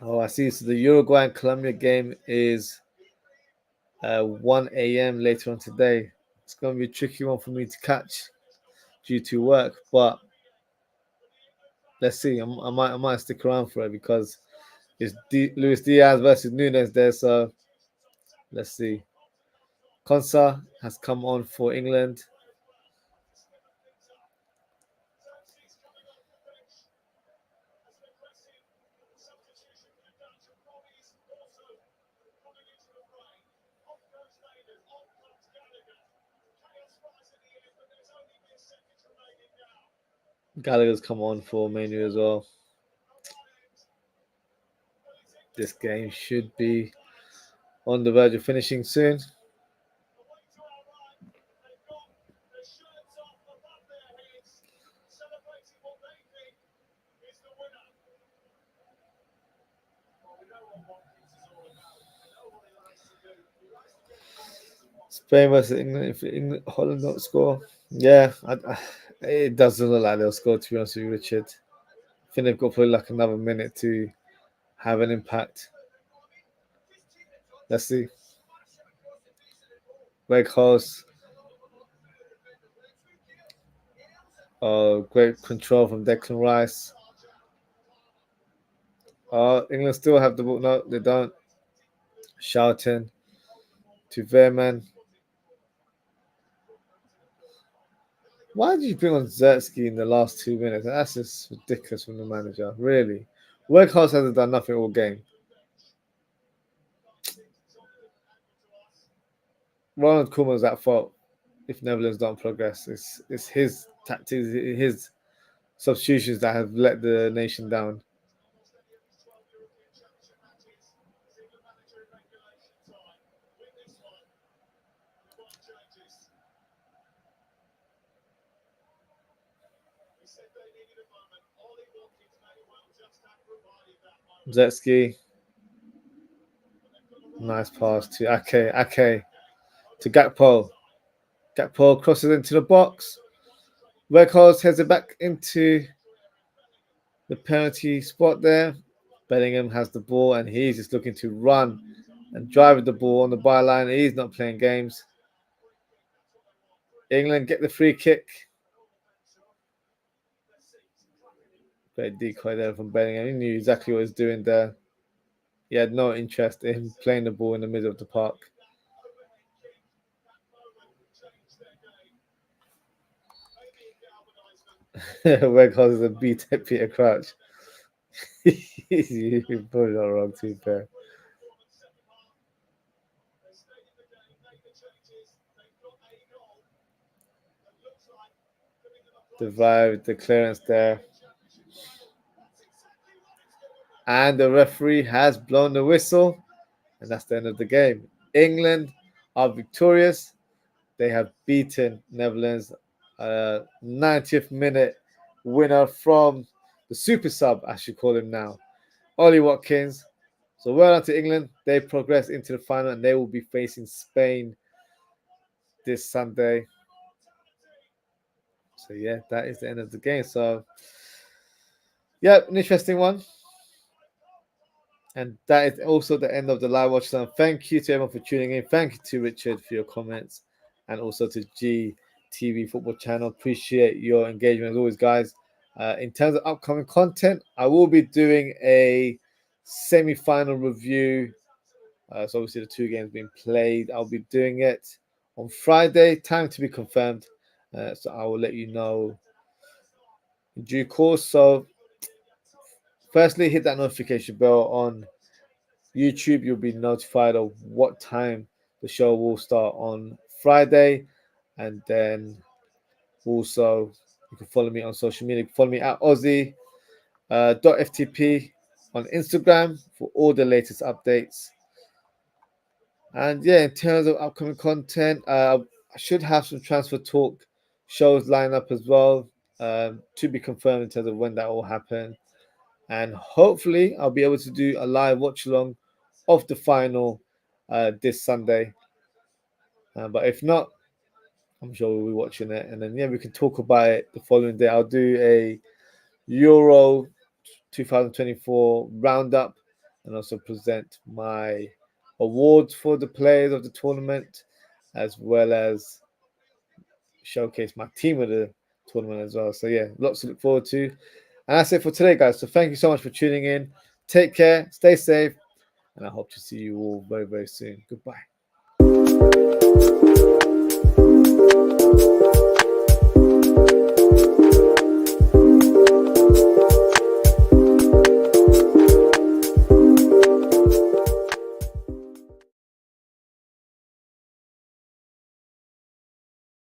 Oh, I see. So the Uruguay and Colombia game is 1 a.m. later on today. It's going to be a tricky one for me to catch due to work, but let's see. I might stick around for it because it's Luis Diaz versus Nunes there. So let's see. Konsa has come on for England. Gallagher's come on for Manu as well. This game should be on the verge of finishing soon. Spain versus England. If England, Holland don't score, yeah, it doesn't look like they'll score. To be honest with you, Richard, I think they've got probably like another minute to have an impact. Let's see. Weghorst. Great control from Declan Rice. England still have the ball. No, they don't. Shouting to Veerman. Why did you bring on OZZWRLD in the last 2 minutes? That's just ridiculous from the manager. Really. Weghorst hasn't done nothing all game. Ronald Koeman's at fault if Netherlands don't progress. It's his tactics, his substitutions that have let the nation down. OZZWRLD. Nice pass to Ake to Gakpo. Gakpo crosses into the box. Weghorst heads it back into the penalty spot there. Bellingham has the ball and he's just looking to run and drive the ball on the byline. He's not playing games. England get the free kick. Great decoy there from Bellingham. He knew exactly what he was doing there. He had no interest in playing the ball in the middle of the park. Weghorst is a beat at Peter Crouch. You're probably not wrong, too fair. The vibe, the clearance there. And the referee has blown the whistle. And that's the end of the game. England are victorious. They have beaten Netherlands. 90th minute winner from the super sub, I should call him now, Ollie Watkins. So well done to England. They progress into the final and they will be facing Spain this Sunday. So yeah, that is the end of the game. So yeah, an interesting one. And that is also the end of the live watch. So thank you to everyone for tuning in. Thank you to Richard for your comments and also to GTV Football Channel. Appreciate your engagement as always, guys. In terms of upcoming content, I will be doing a semi-final review. So obviously the 2 games being played. I'll be doing it on Friday. Time to be confirmed. So I will let you know in due course. So firstly, hit that notification bell on YouTube. You'll be notified of what time the show will start on Friday. And then also, you can follow me on social media. You can follow me at Aussie.ftp on Instagram for all the latest updates. And yeah, in terms of upcoming content, I should have some transfer talk shows lined up as well, to be confirmed in terms of when that will happen. And hopefully, I'll be able to do a live watch along of the final this Sunday. But if not, I'm sure we'll be watching it. And then, yeah, we can talk about it the following day. I'll do a Euro 2024 roundup and also present my awards for the players of the tournament, as well as showcase my team of the tournament as well. So yeah, lots to look forward to. And that's it for today, guys. So thank you so much for tuning in. Take care, stay safe, and I hope to see you all very, very soon. Goodbye.